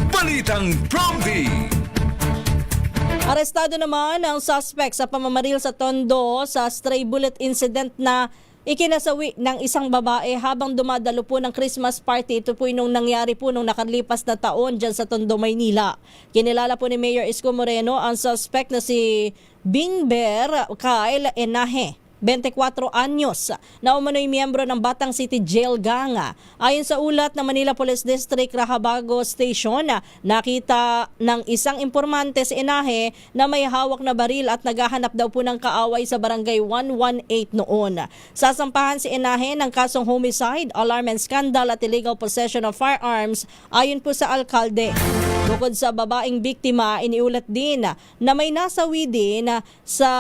Balitang Prompty. Arestado naman ang suspect sa pamamaril sa Tondo sa stray bullet incident na ikinasawi ng isang babae habang dumadalo po ng Christmas party. Ito po yung nangyari po nung nakalipas na taon dyan sa Tondo, Maynila. Kinilala po ni Mayor Isko Moreno ang suspect na si Bingber Kyle Enahe, 24 anyos, na umano'y miyembro ng Batang City Jail Gang. Ayon sa ulat ng Manila Police District Rahabago Station, nakita ng isang impormante si Enahe na may hawak na baril at naghahanap daw po ng kaaway sa barangay 118 noon. Sasampahan si Enahe ng kasong homicide, alarm and scandal at illegal possession of firearms ayon po sa alkalde. Bukod sa babaeng biktima, iniulat din na may nasawi din sa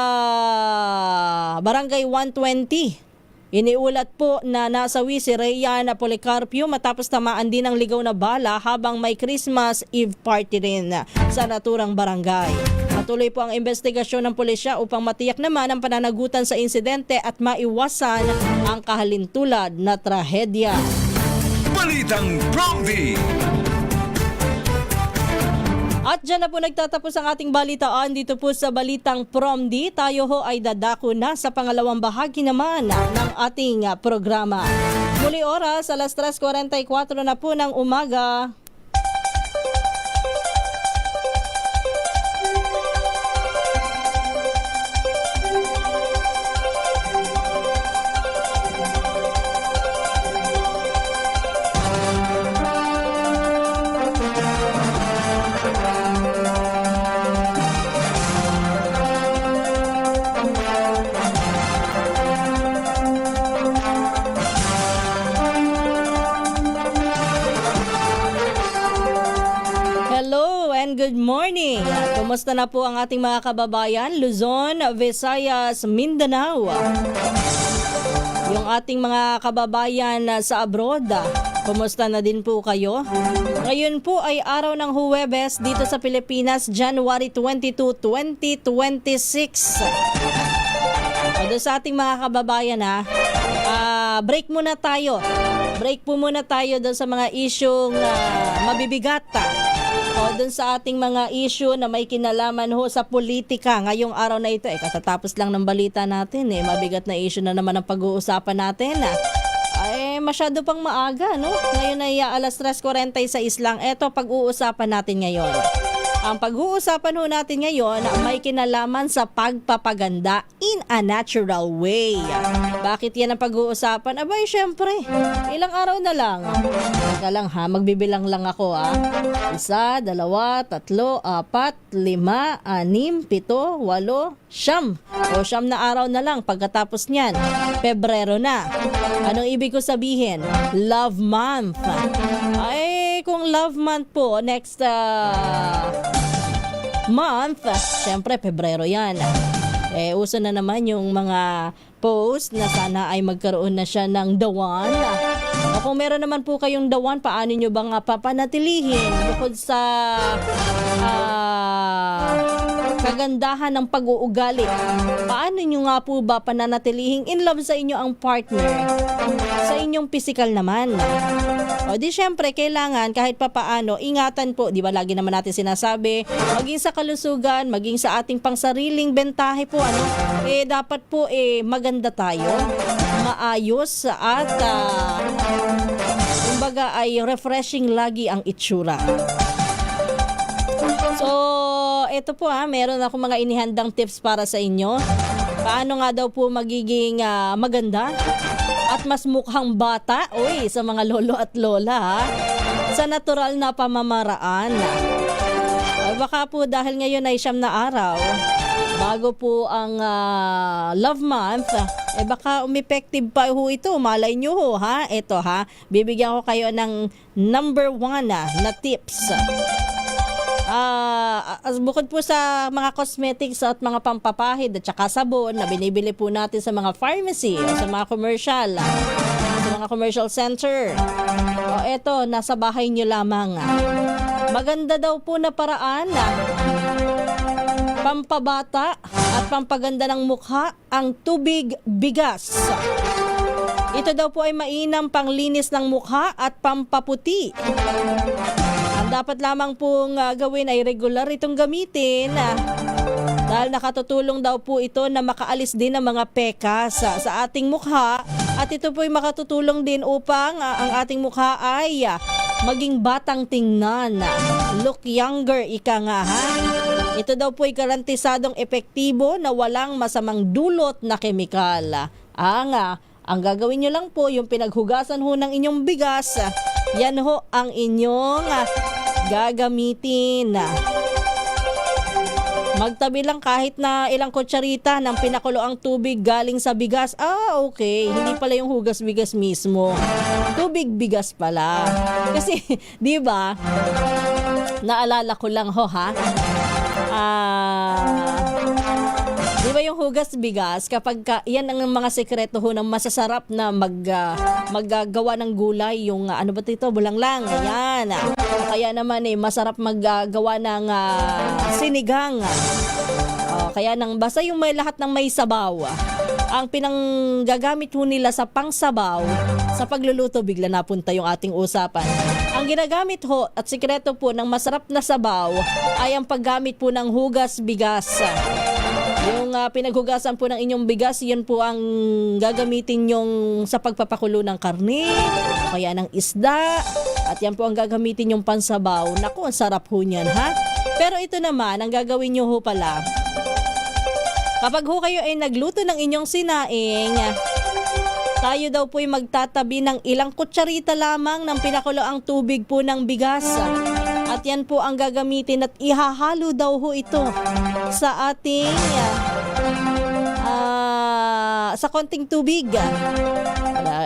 Barangay 120. Iniulat po na nasawi si Rayan Policarpio matapos tamaan din ng ligaw na bala habang may Christmas Eve party rin sa naturang barangay. Patuloy po ang investigasyon ng pulisya upang matiyak naman ang pananagutan sa insidente at maiwasan ang kahalintulad na trahedya. Balitang Promdi. At dyan na po nagtatapos ang ating balitaan dito po sa Balitang Promdi. Tayo ho ay dadako na sa pangalawang bahagi naman ng ating programa. Muli oras, alas 3:44 na po ng umaga. Good morning! Kumusta na po ang ating mga kababayan? Luzon, Visayas, Mindanao. Yung ating mga kababayan sa abroad, kumusta na din po kayo? Ngayon po ay araw ng Huwebes dito sa Pilipinas, January 22, 2026. Doon sa ating mga kababayan break muna tayo. Break po muna tayo doon sa mga isyong mabibigat. O dun sa ating mga issue na may kinalaman ho sa politika ngayong araw na ito. Katatapos lang ng balita natin mabigat na issue na naman ang pag-uusapan natin. Masyado pang maaga, no? Ngayon ay alas 3:46 lang. Ito pag-uusapan natin ngayon. Ang pag-uusapan ho natin ngayon may kinalaman sa pagpapaganda in a natural way. Bakit yan ang pag-uusapan? Abay, syempre, ilang araw na lang. Teka lang magbibilang lang ako 1, 2, 3, 4, 5, 6, 7, 8, 9, 10, 11, 12 na araw na lang pagkatapos niyan. Pebrero na. Anong ibig ko sabihin? Love month. Ay, kung love month po, next month, syempre Pebrero yan. Uso na naman yung mga post na sana ay magkaroon na siya ng the one. O kung meron naman po kayong the one, paano nyo bang papanatilihin bukod sa kagandahan ng pag-uugali? Paano nyo nga po ba pananatilihin in love sa inyo ang partner? Sa inyong physical naman. O di syempre, kailangan kahit papaano, ingatan po, di ba lagi naman natin sinasabi, maging sa kalusugan, maging sa ating pangsariling bentahe po, dapat po maganda tayo, maayos at kumbaga ay refreshing lagi ang itsura. So, ito po meron ako mga inihandang tips para sa inyo. Paano nga daw po magiging maganda at mas mukhang bata, sa mga lolo at lola sa natural na pamamaraan. Baka po dahil ngayon ay 9 na araw, bago po ang love month, baka umepective pa ho ito. Malay nyo ho, Ito bibigyan ko kayo ng number 1 na tips. Bukod po sa mga cosmetics at mga pampapahid at saka sabon na binibili po natin sa mga pharmacy o sa mga commercial, sa mga commercial center. Eto, nasa bahay nyo lamang. Maganda daw po na paraan pampabata at pampaganda ng mukha ang tubig bigas. Ito daw po ay mainam panglinis ng mukha at pampaputi. Ang dapat lamang pong gawin ay regular itong gamitin dahil nakatutulong daw po ito na makaalis din ng mga pekas sa ating mukha at ito po ay makatutulong din upang ang ating mukha ay maging batang tingnan. Look younger, ika nga Ito daw po ay garantisadong epektibo na walang masamang dulot na kemikal. Ang gagawin nyo lang po yung pinaghugasan ho ng inyong bigas, yan ho ang inyong gagamitin. Magtabi lang kahit na ilang kutsarita ng pinakuloang tubig galing sa bigas. Okay. Hindi pala yung hugas bigas mismo. Tubig bigas pala. Kasi, di ba? naalala ko lang ho ha. Di ba yung hugas bigas, kapag yan ang mga sekreto ho ng masasarap na maggagawa ng gulay, yung ano ba ito, bulanglang, yan. Kaya naman masarap maggawa ng sinigang. Kaya nang basta yung may lahat ng may sabaw. Ang pinanggagamit ho nila sa pangsabaw, sa pagluluto, bigla napunta yung ating usapan. Ang ginagamit ho at sikreto po ng masarap na sabaw ay ang paggamit po ng hugas bigas. Yung pinaghugasan po ng inyong bigas, yun po ang gagamitin yung sa pagpapakulo ng karne, o kaya ng isda, at yan po ang gagamitin yung pansabaw. Naku, ang sarap ho niyan, ha? Pero ito naman, ang gagawin nyo ho pala, kapag ho kayo ay nagluto ng inyong sinaing, tayo daw po ay magtatabi ng ilang kutsarita lamang ng pinakuloang tubig po ng bigas. At yan po ang gagamitin at ihahalo daw ho ito sa ating sa konting tubig.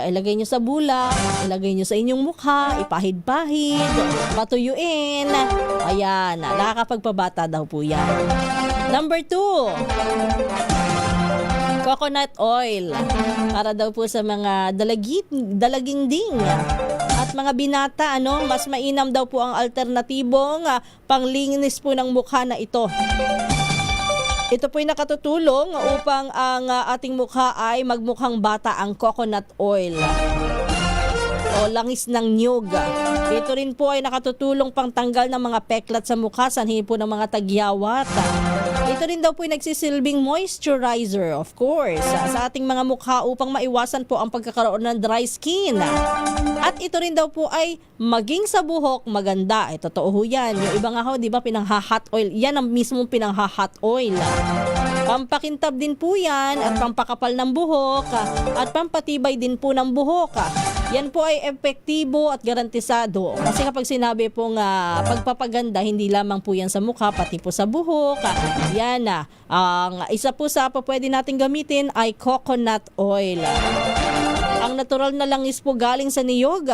Ilagay nyo sa bulak, ilagay nyo sa inyong mukha, ipahid-pahid, patuyuin. Ayan, nakakapagpabata daw po yan. Number 2, coconut oil. Para daw po sa mga dalaging ding at mga binata, mas mainam daw po ang alternatibong panglinis po ng mukha na ito. Ito po'y nakatutulong upang ang ating mukha ay magmukhang bata, ang coconut oil o langis ng niyog. Ito rin po ay nakatutulong pang tanggal ng mga peklat sa mukha, sanhi po ng mga tagyawat. Ito rin daw po ay nagsisilbing moisturizer, of course, sa ating mga mukha upang maiwasan po ang pagkakaroon ng dry skin. At ito rin daw po ay maging sa buhok maganda. Totoo ho yan. Yung iba nga ho, di ba, pinangha-hot oil. Yan ang mismong pinangha-hot oil. Pampakintab din po yan at pampakapal ng buhok at pampatibay din po ng buhok. Yan po ay epektibo at garantisado. Kasi kapag sinabi pong pagpapaganda, hindi lamang po yan sa mukha, pati po sa buhok. Yan na. Ang isa po sa pwede natin gamitin ay coconut oil. Ang natural na langis po galing sa niyog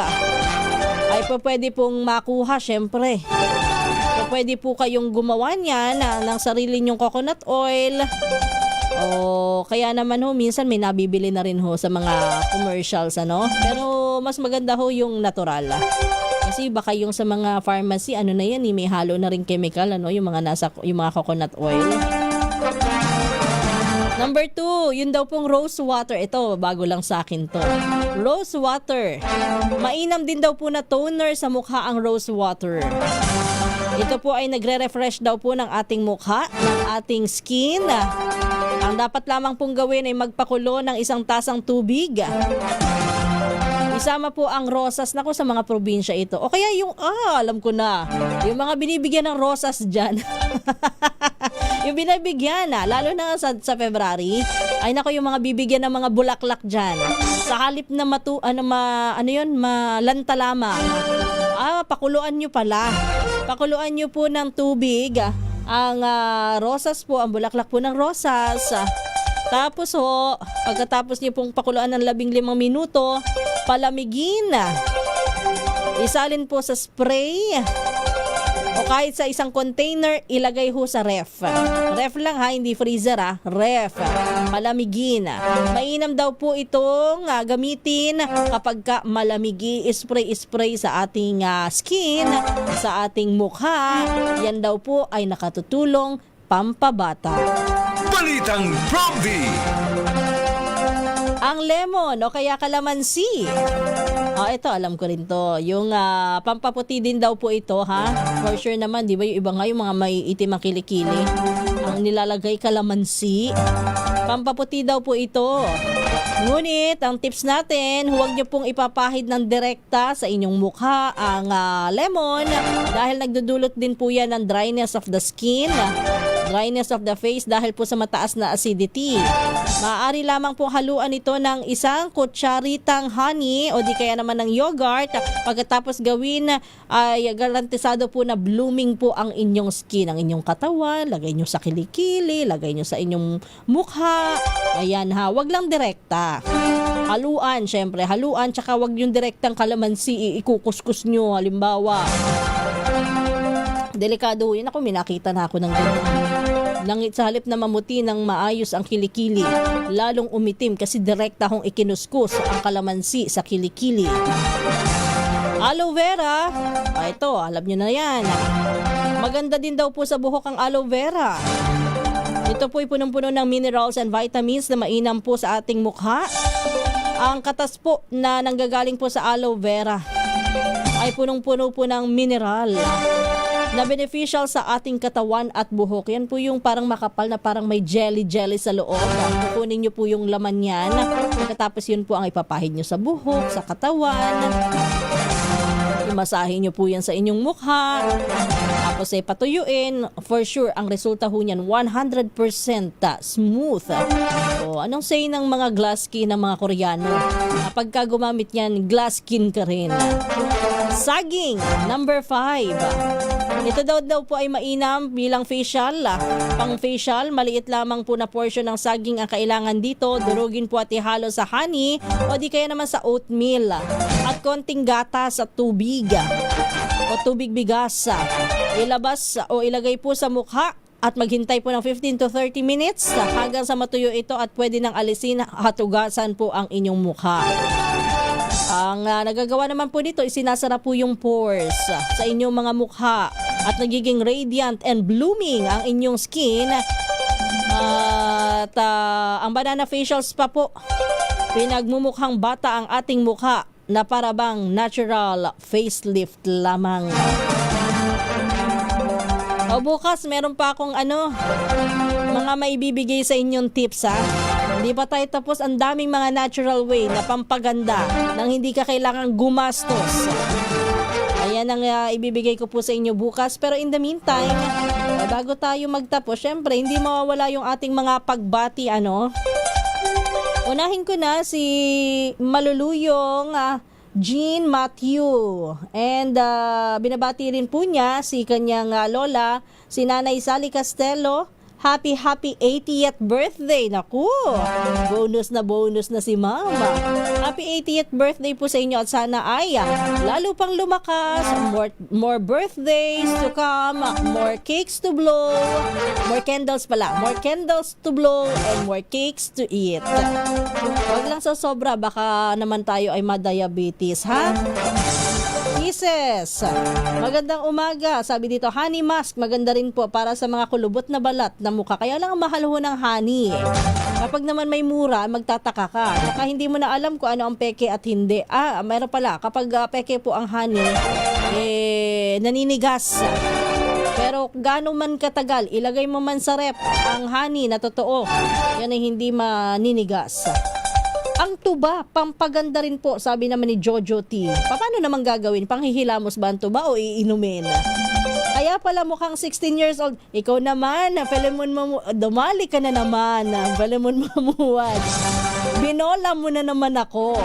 ay pwede pong makuha, syempre. Pwede po kayong gumawa niyan ng sarili nyong coconut oil. Kaya naman ho, minsan may nabibili na rin ho sa mga commercials, Pero mas maganda ho yung natural. Kasi baka yung sa mga pharmacy, na yan, may halo na rin chemical, yung mga coconut oil. Number 2, yun daw pong rose water. Ito, bago lang sa akin to. Rose water. Mainam din daw po na toner sa mukha ang rose water. Ito po ay nagre-refresh daw po ng ating mukha, ng ating skin. Ang dapat lamang pong gawin ay magpakulo ng 1 tasang tubig. Isama po ang rosas. Naku, sa mga probinsya ito. O kaya yung, alam ko na. Yung mga binibigyan ng rosas dyan. Yung binibigyan lalo na sa February. Ay naku, yung mga bibigyan ng mga bulaklak dyan. Sa halip na malanta lamang. Pakuluan nyo pala. Pakuluan nyo po ng tubig. Ang rosas po, ang bulaklak po ng rosas. Tapos pagkatapos niyo pong pakuluan ng 15 minuto, palamigin. Isalin po sa spray o kahit sa isang container, ilagay ho sa ref. Ref lang hindi freezer ref. Palamigin. Mainam daw po itong gamitin kapag malamig, spray sa ating skin, sa ating mukha. Yan daw po ay nakatutulong pampabata. Balitang Bromby! Ang lemon o kaya kalamansi. Ito, alam ko rin to. Yung pampaputi din daw po ito, For sure naman, di ba? Yung iba nga, yung mga may itim ang kilikili. Ang nilalagay kalamansi. Pampaputi daw po ito. Ngunit, ang tips natin, huwag niyo pong ipapahid ng direkta sa inyong mukha ang lemon dahil nagdudulot din po yan ng dryness of the skin, dryness of the face dahil po sa mataas na acidity. Maaari lamang pong haluan ito ng 1 kutsaritang honey o di kaya naman ng yogurt. Pagkatapos gawin ay garantisado po na blooming po ang inyong skin, ang inyong katawan. Lagay nyo sa kilikili, lagay nyo sa inyong mukha. Ayan wag lang direkta. Haluan, syempre. Haluan, tsaka wag yung direktang kalamansi ikukuskus nyo. Halimbawa, Delikado yun. Ako, minakita na ako ng ganyan. Langit sa halip na mamuti ng maayos ang kilikili, lalong umitim kasi direkta akong ikinuskus ang kalamansi sa kilikili. Aloe vera, ito, alam nyo na yan. Maganda din daw po sa buhok ang aloe vera. Ito po ay punong-puno ng minerals and vitamins na mainam po sa ating mukha. Ang katas po na nanggagaling po sa aloe vera ay punong-puno po ng mineral na beneficial sa ating katawan at buhok. Yan po yung parang makapal na parang may jelly sa loob. Kukunin nyo po yung laman yan. Pagkatapos yun po ang ipapahid nyo sa buhok, sa katawan. Imasahin nyo po yan sa inyong mukha. Tapos ay patuyuin. For sure, ang resulta ho niyan 100% smooth. O, anong say ng mga glass skin ng mga Koreano? Kapag ka gumamit yan, glass skin ka rin. Saging, number 5. Ito daw po ay mainam bilang facial. Pang facial, maliit lamang po na portion ng saging ang kailangan dito. Durugin po at ihalo sa honey o di kaya naman sa oatmeal. At konting gatas at tubig o tubig bigas. Ilabas o ilagay po sa mukha at maghintay po ng 15 to 30 minutes hanggang sa matuyo ito at pwede nang alisin at hugasan po ang inyong mukha. Ang nagagawa naman po dito, isinasara po yung pores sa inyong mga mukha at nagiging radiant and blooming ang inyong skin. At ang banana facial spa po, pinagmumukhang bata ang ating mukha na parabang natural facelift lamang. O bukas, meron pa akong mga maibibigay sa inyong tips ha. Hindi pa tayo tapos, ang daming mga natural way na pampaganda nang hindi ka kailangang gumastos. Ayan ang ibibigay ko po sa inyo bukas. Pero in the meantime, bago tayo magtapos, syempre hindi mawawala yung ating mga pagbati Unahin ko na si Maluluyong Jean Matthew. And binabati rin po niya si kanyang lola, si Nanay Sally Castello. Happy 80th birthday. Naku, bonus na si Mama. Happy 80th birthday po sa inyo at sana ay lalo pang lumakas, more birthdays to come, more cakes to blow, more candles to blow, and more cakes to eat. Huwag lang sa sobra, baka naman tayo ay madiabetes, ha? Kisses, magandang umaga. Sabi dito, honey mask, maganda rin po para sa mga kulubot na balat na mukha. Kaya lang ang mahal ho ng honey. Kapag naman may mura, magtataka ka. Baka hindi mo na alam kung ano ang peke at hindi. Mayroon pala, kapag peke po ang honey, naninigas. Pero gaano man katagal, ilagay mo man sa rep ang honey na totoo, yan ay hindi maninigas. Ang tuba, pampaganda rin po, sabi naman ni Jojo T. Paano naman gagawin? Panghihilamos ba ang tuba o iinumin? Kaya pala mukhang 16 years old. Ikaw naman, dumali ka na naman. Pelemon Mamuwad. Binola mo na naman ako.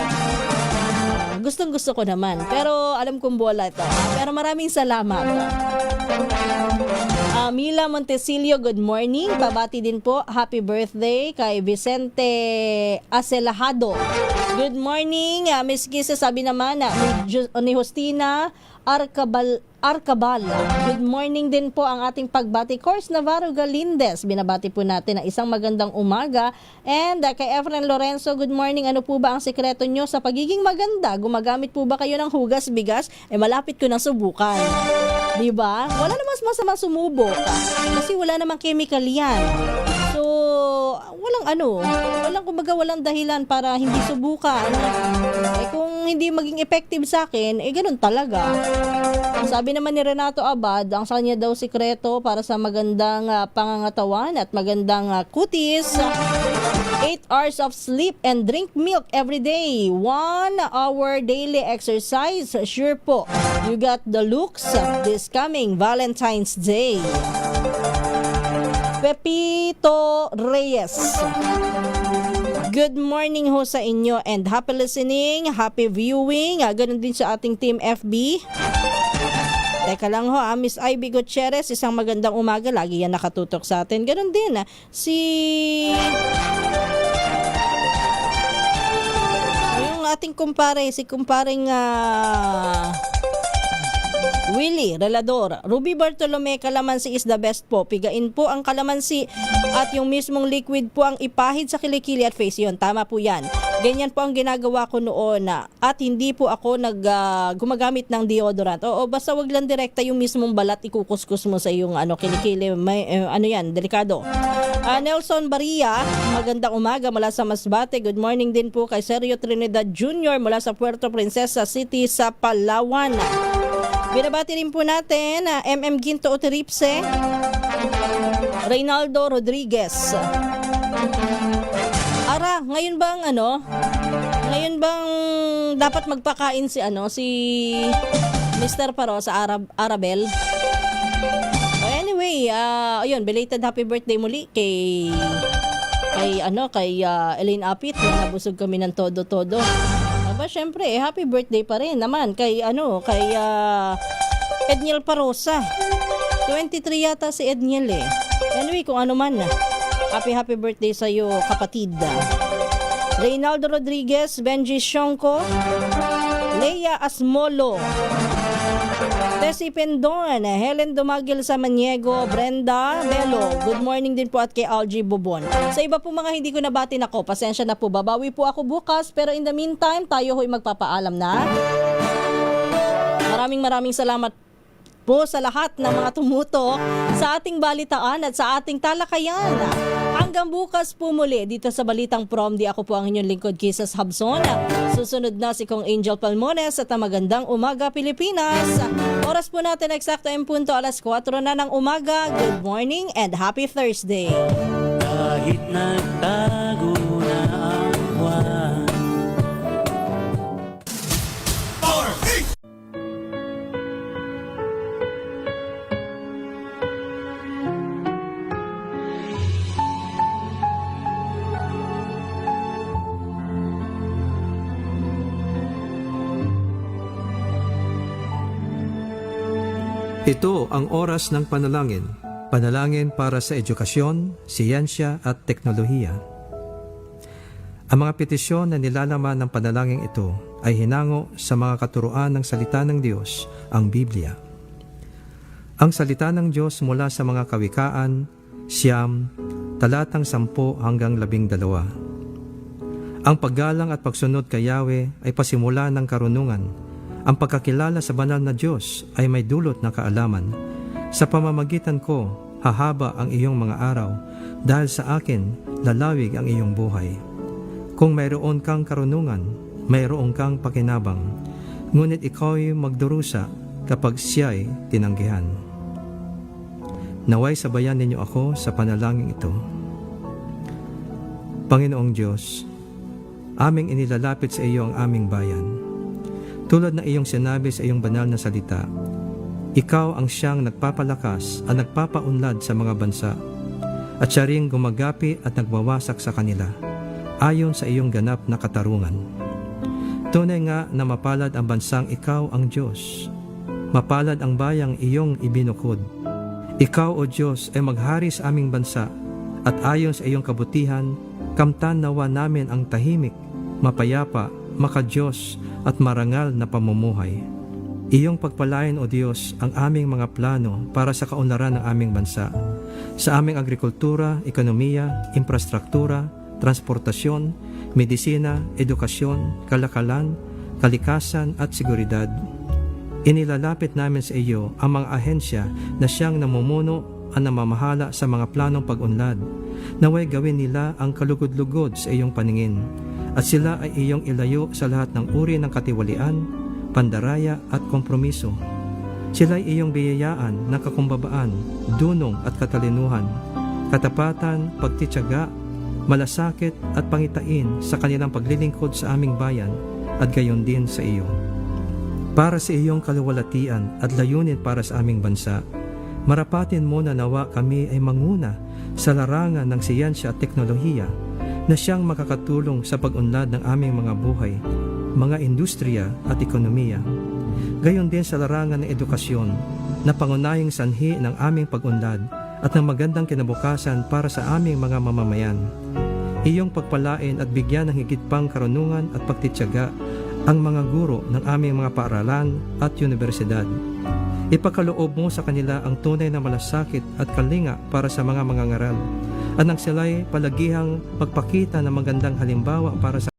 Gustong gusto ko naman. Pero alam kong bola ito. Pero maraming salamat. Mila Montesilio, good morning. Pabati din po, happy birthday kay Vicente Acelajado. Good morning, Miss Kisa, sabi naman ni Justina Arcabal. Good morning din po ang ating pagbati. Course Navarro Galindez, binabati po natin na isang magandang umaga. And kay Efren Lorenzo, good morning. Ano po ba ang sekreto nyo sa pagiging maganda? Gumagamit po ba kayo ng hugas bigas? Malapit ko nang subukan. Diba? Wala namang masama sumubok. Kasi wala namang chemical yan. So, walang dahilan para hindi subukan. Kung hindi maging effective sa akin, ganun talaga. Sabi naman ni Renato Abad, ang sa kanya daw sikreto para sa magandang pangangatawan at magandang kutis, 8 hours of sleep and drink milk every day. 1 hour daily exercise. Sure po, you got the looks this coming Valentine's Day. Pepito Reyes, good morning ho sa inyo and happy listening, happy viewing. Ganun din sa ating Team FB. Teka lang ho, Miss Ivy Gutierrez, isang magandang umaga. Lagi yan nakatutok sa atin. Ganun din, yung ating kumpare, si kumparing Willie Relador, Ruby Bartolome, kalamansi is the best po. Pigain po ang kalamansi at yung mismong liquid po ang ipahid sa kilikili at face. Yun, tama po yan. Ganyan po ang ginagawa ko noon at hindi po ako gumagamit ng deodorant. Oo, basta wag lang direkta yung mismong balat ikukuskus mo sa yung kilikili. May, yan, delikado. Nelson Baria, magandang umaga mula sa Masbate. Good morning din po kay Sergio Trinidad Jr. mula sa Puerto Princesa City sa Palawan. Binabati rin po natin MM Ginto Oteripse, Reynaldo Rodriguez. Ara, ngayon bang dapat magpakain si Mr. Paro sa Arabel? Anyway, ayun, belated happy birthday muli kay Elaine Apit na nabusog kami ng todo-todo. Aba, syempre, happy birthday pa rin naman kay Edniel Parosa. 23 yata si Edniel eh. Anyway, kung ano man, happy birthday sa iyo, kapatid. Reynaldo Rodriguez, Benji Shonko, Leia Asmolo, Tessie Pendon, Helen Dumagil Samaniego, Brenda Belo. Good morning din po at kay Algie Bobon. Sa iba po mga hindi ko nabati nako, pasensya na po. Babawi po ako bukas, pero in the meantime, tayo ho'y magpapaalam na. Maraming salamat po sa lahat ng mga tumutok sa ating balitaan at sa ating talakayan. Hanggang bukas po muli dito sa Balitang Promdi. Ako po ang inyong lingkod, Kisas Habson. Susunod na si Kong Angel Palmones at magandang umaga Pilipinas. Oras po natin eksakto ang punto, 4:00 na ng umaga. Good morning and happy Thursday. Kahit nagtago na ang buwan. Ito ang oras ng panalangin. Panalangin para sa edukasyon, siyensya at teknolohiya. Ang mga petisyon na nilalaman ng panalangin ito ay hinango sa mga katuruan ng salita ng Diyos, ang Biblia. Ang salita ng Diyos mula sa mga kawikaan, 9, talatang 10 hanggang 12. Ang paggalang at pagsunod kay Yahweh ay pasimula ng karunungan. Ang pagkakilala sa banal na Diyos ay may dulot na kaalaman. Sa pamamagitan ko, hahaba ang iyong mga araw, dahil sa akin, lalawig ang iyong buhay. Kung mayroon kang karunungan, mayroon kang pakinabang, ngunit ikaw'y magdurusa kapag siya'y tinanggihan. Naway sabayan ninyo ako sa panalangin ito. Panginoong Diyos, aming inilalapit sa iyo ang aming bayan. Tulad na iyong sinabi sa iyong banal na salita, ikaw ang siyang nagpapalakas at nagpapaunlad sa mga bansa, at siya ring gumagapi at nagwawasak sa kanila, ayon sa iyong ganap na katarungan. Tunay nga na mapalad ang bansang ikaw ang Diyos. Mapalad ang bayang iyong ibinukod. Ikaw, O Diyos, ay maghari sa aming bansa, at ayon sa iyong kabutihan, kamtan nawa namin ang tahimik, mapayapa, makadiyos at marangal na pamumuhay. Iyong pagpalain, O Diyos, ang aming mga plano para sa kaunlaran ng aming bansa, sa aming agrikultura, ekonomiya, infrastruktura, transportasyon, medisina, edukasyon, kalakalan, kalikasan at seguridad. Inilalapit namin sa iyo ang mga ahensya na siyang namumuno at namamahala sa mga planong pag-unlad. Naway gawin nila ang kalugod-lugod sa iyong paningin, at sila ay iyong ilayo sa lahat ng uri ng katiwalian, pandaraya at kompromiso. Sila ay iyong biyayaan ng kakumbabaan, dunong at katalinuhan, katapatan, pagtityaga, malasakit at pangitain sa kanilang paglilingkod sa aming bayan at gayon din sa iyo. Para sa iyong kaluwalhatian at layunin para sa aming bansa, marapatin mo na nawa kami ay manguna sa larangan ng siyensya at teknolohiya na siyang makakatulong sa pag-unlad ng aming mga buhay, mga industriya at ekonomiya. Gayon din sa larangan ng edukasyon na pangunahing sanhi ng aming pag-unlad at ng magandang kinabukasan para sa aming mga mamamayan. Iyong pagpalain at bigyan ng higit pang karunungan at pagtityaga ang mga guro ng aming mga paaralan at universidad. Ipakaloob mo sa kanila ang tunay na malasakit at kalinga para sa mga mangangaral. At nang sila'y palagihang magpakita ng magandang halimbawa para sa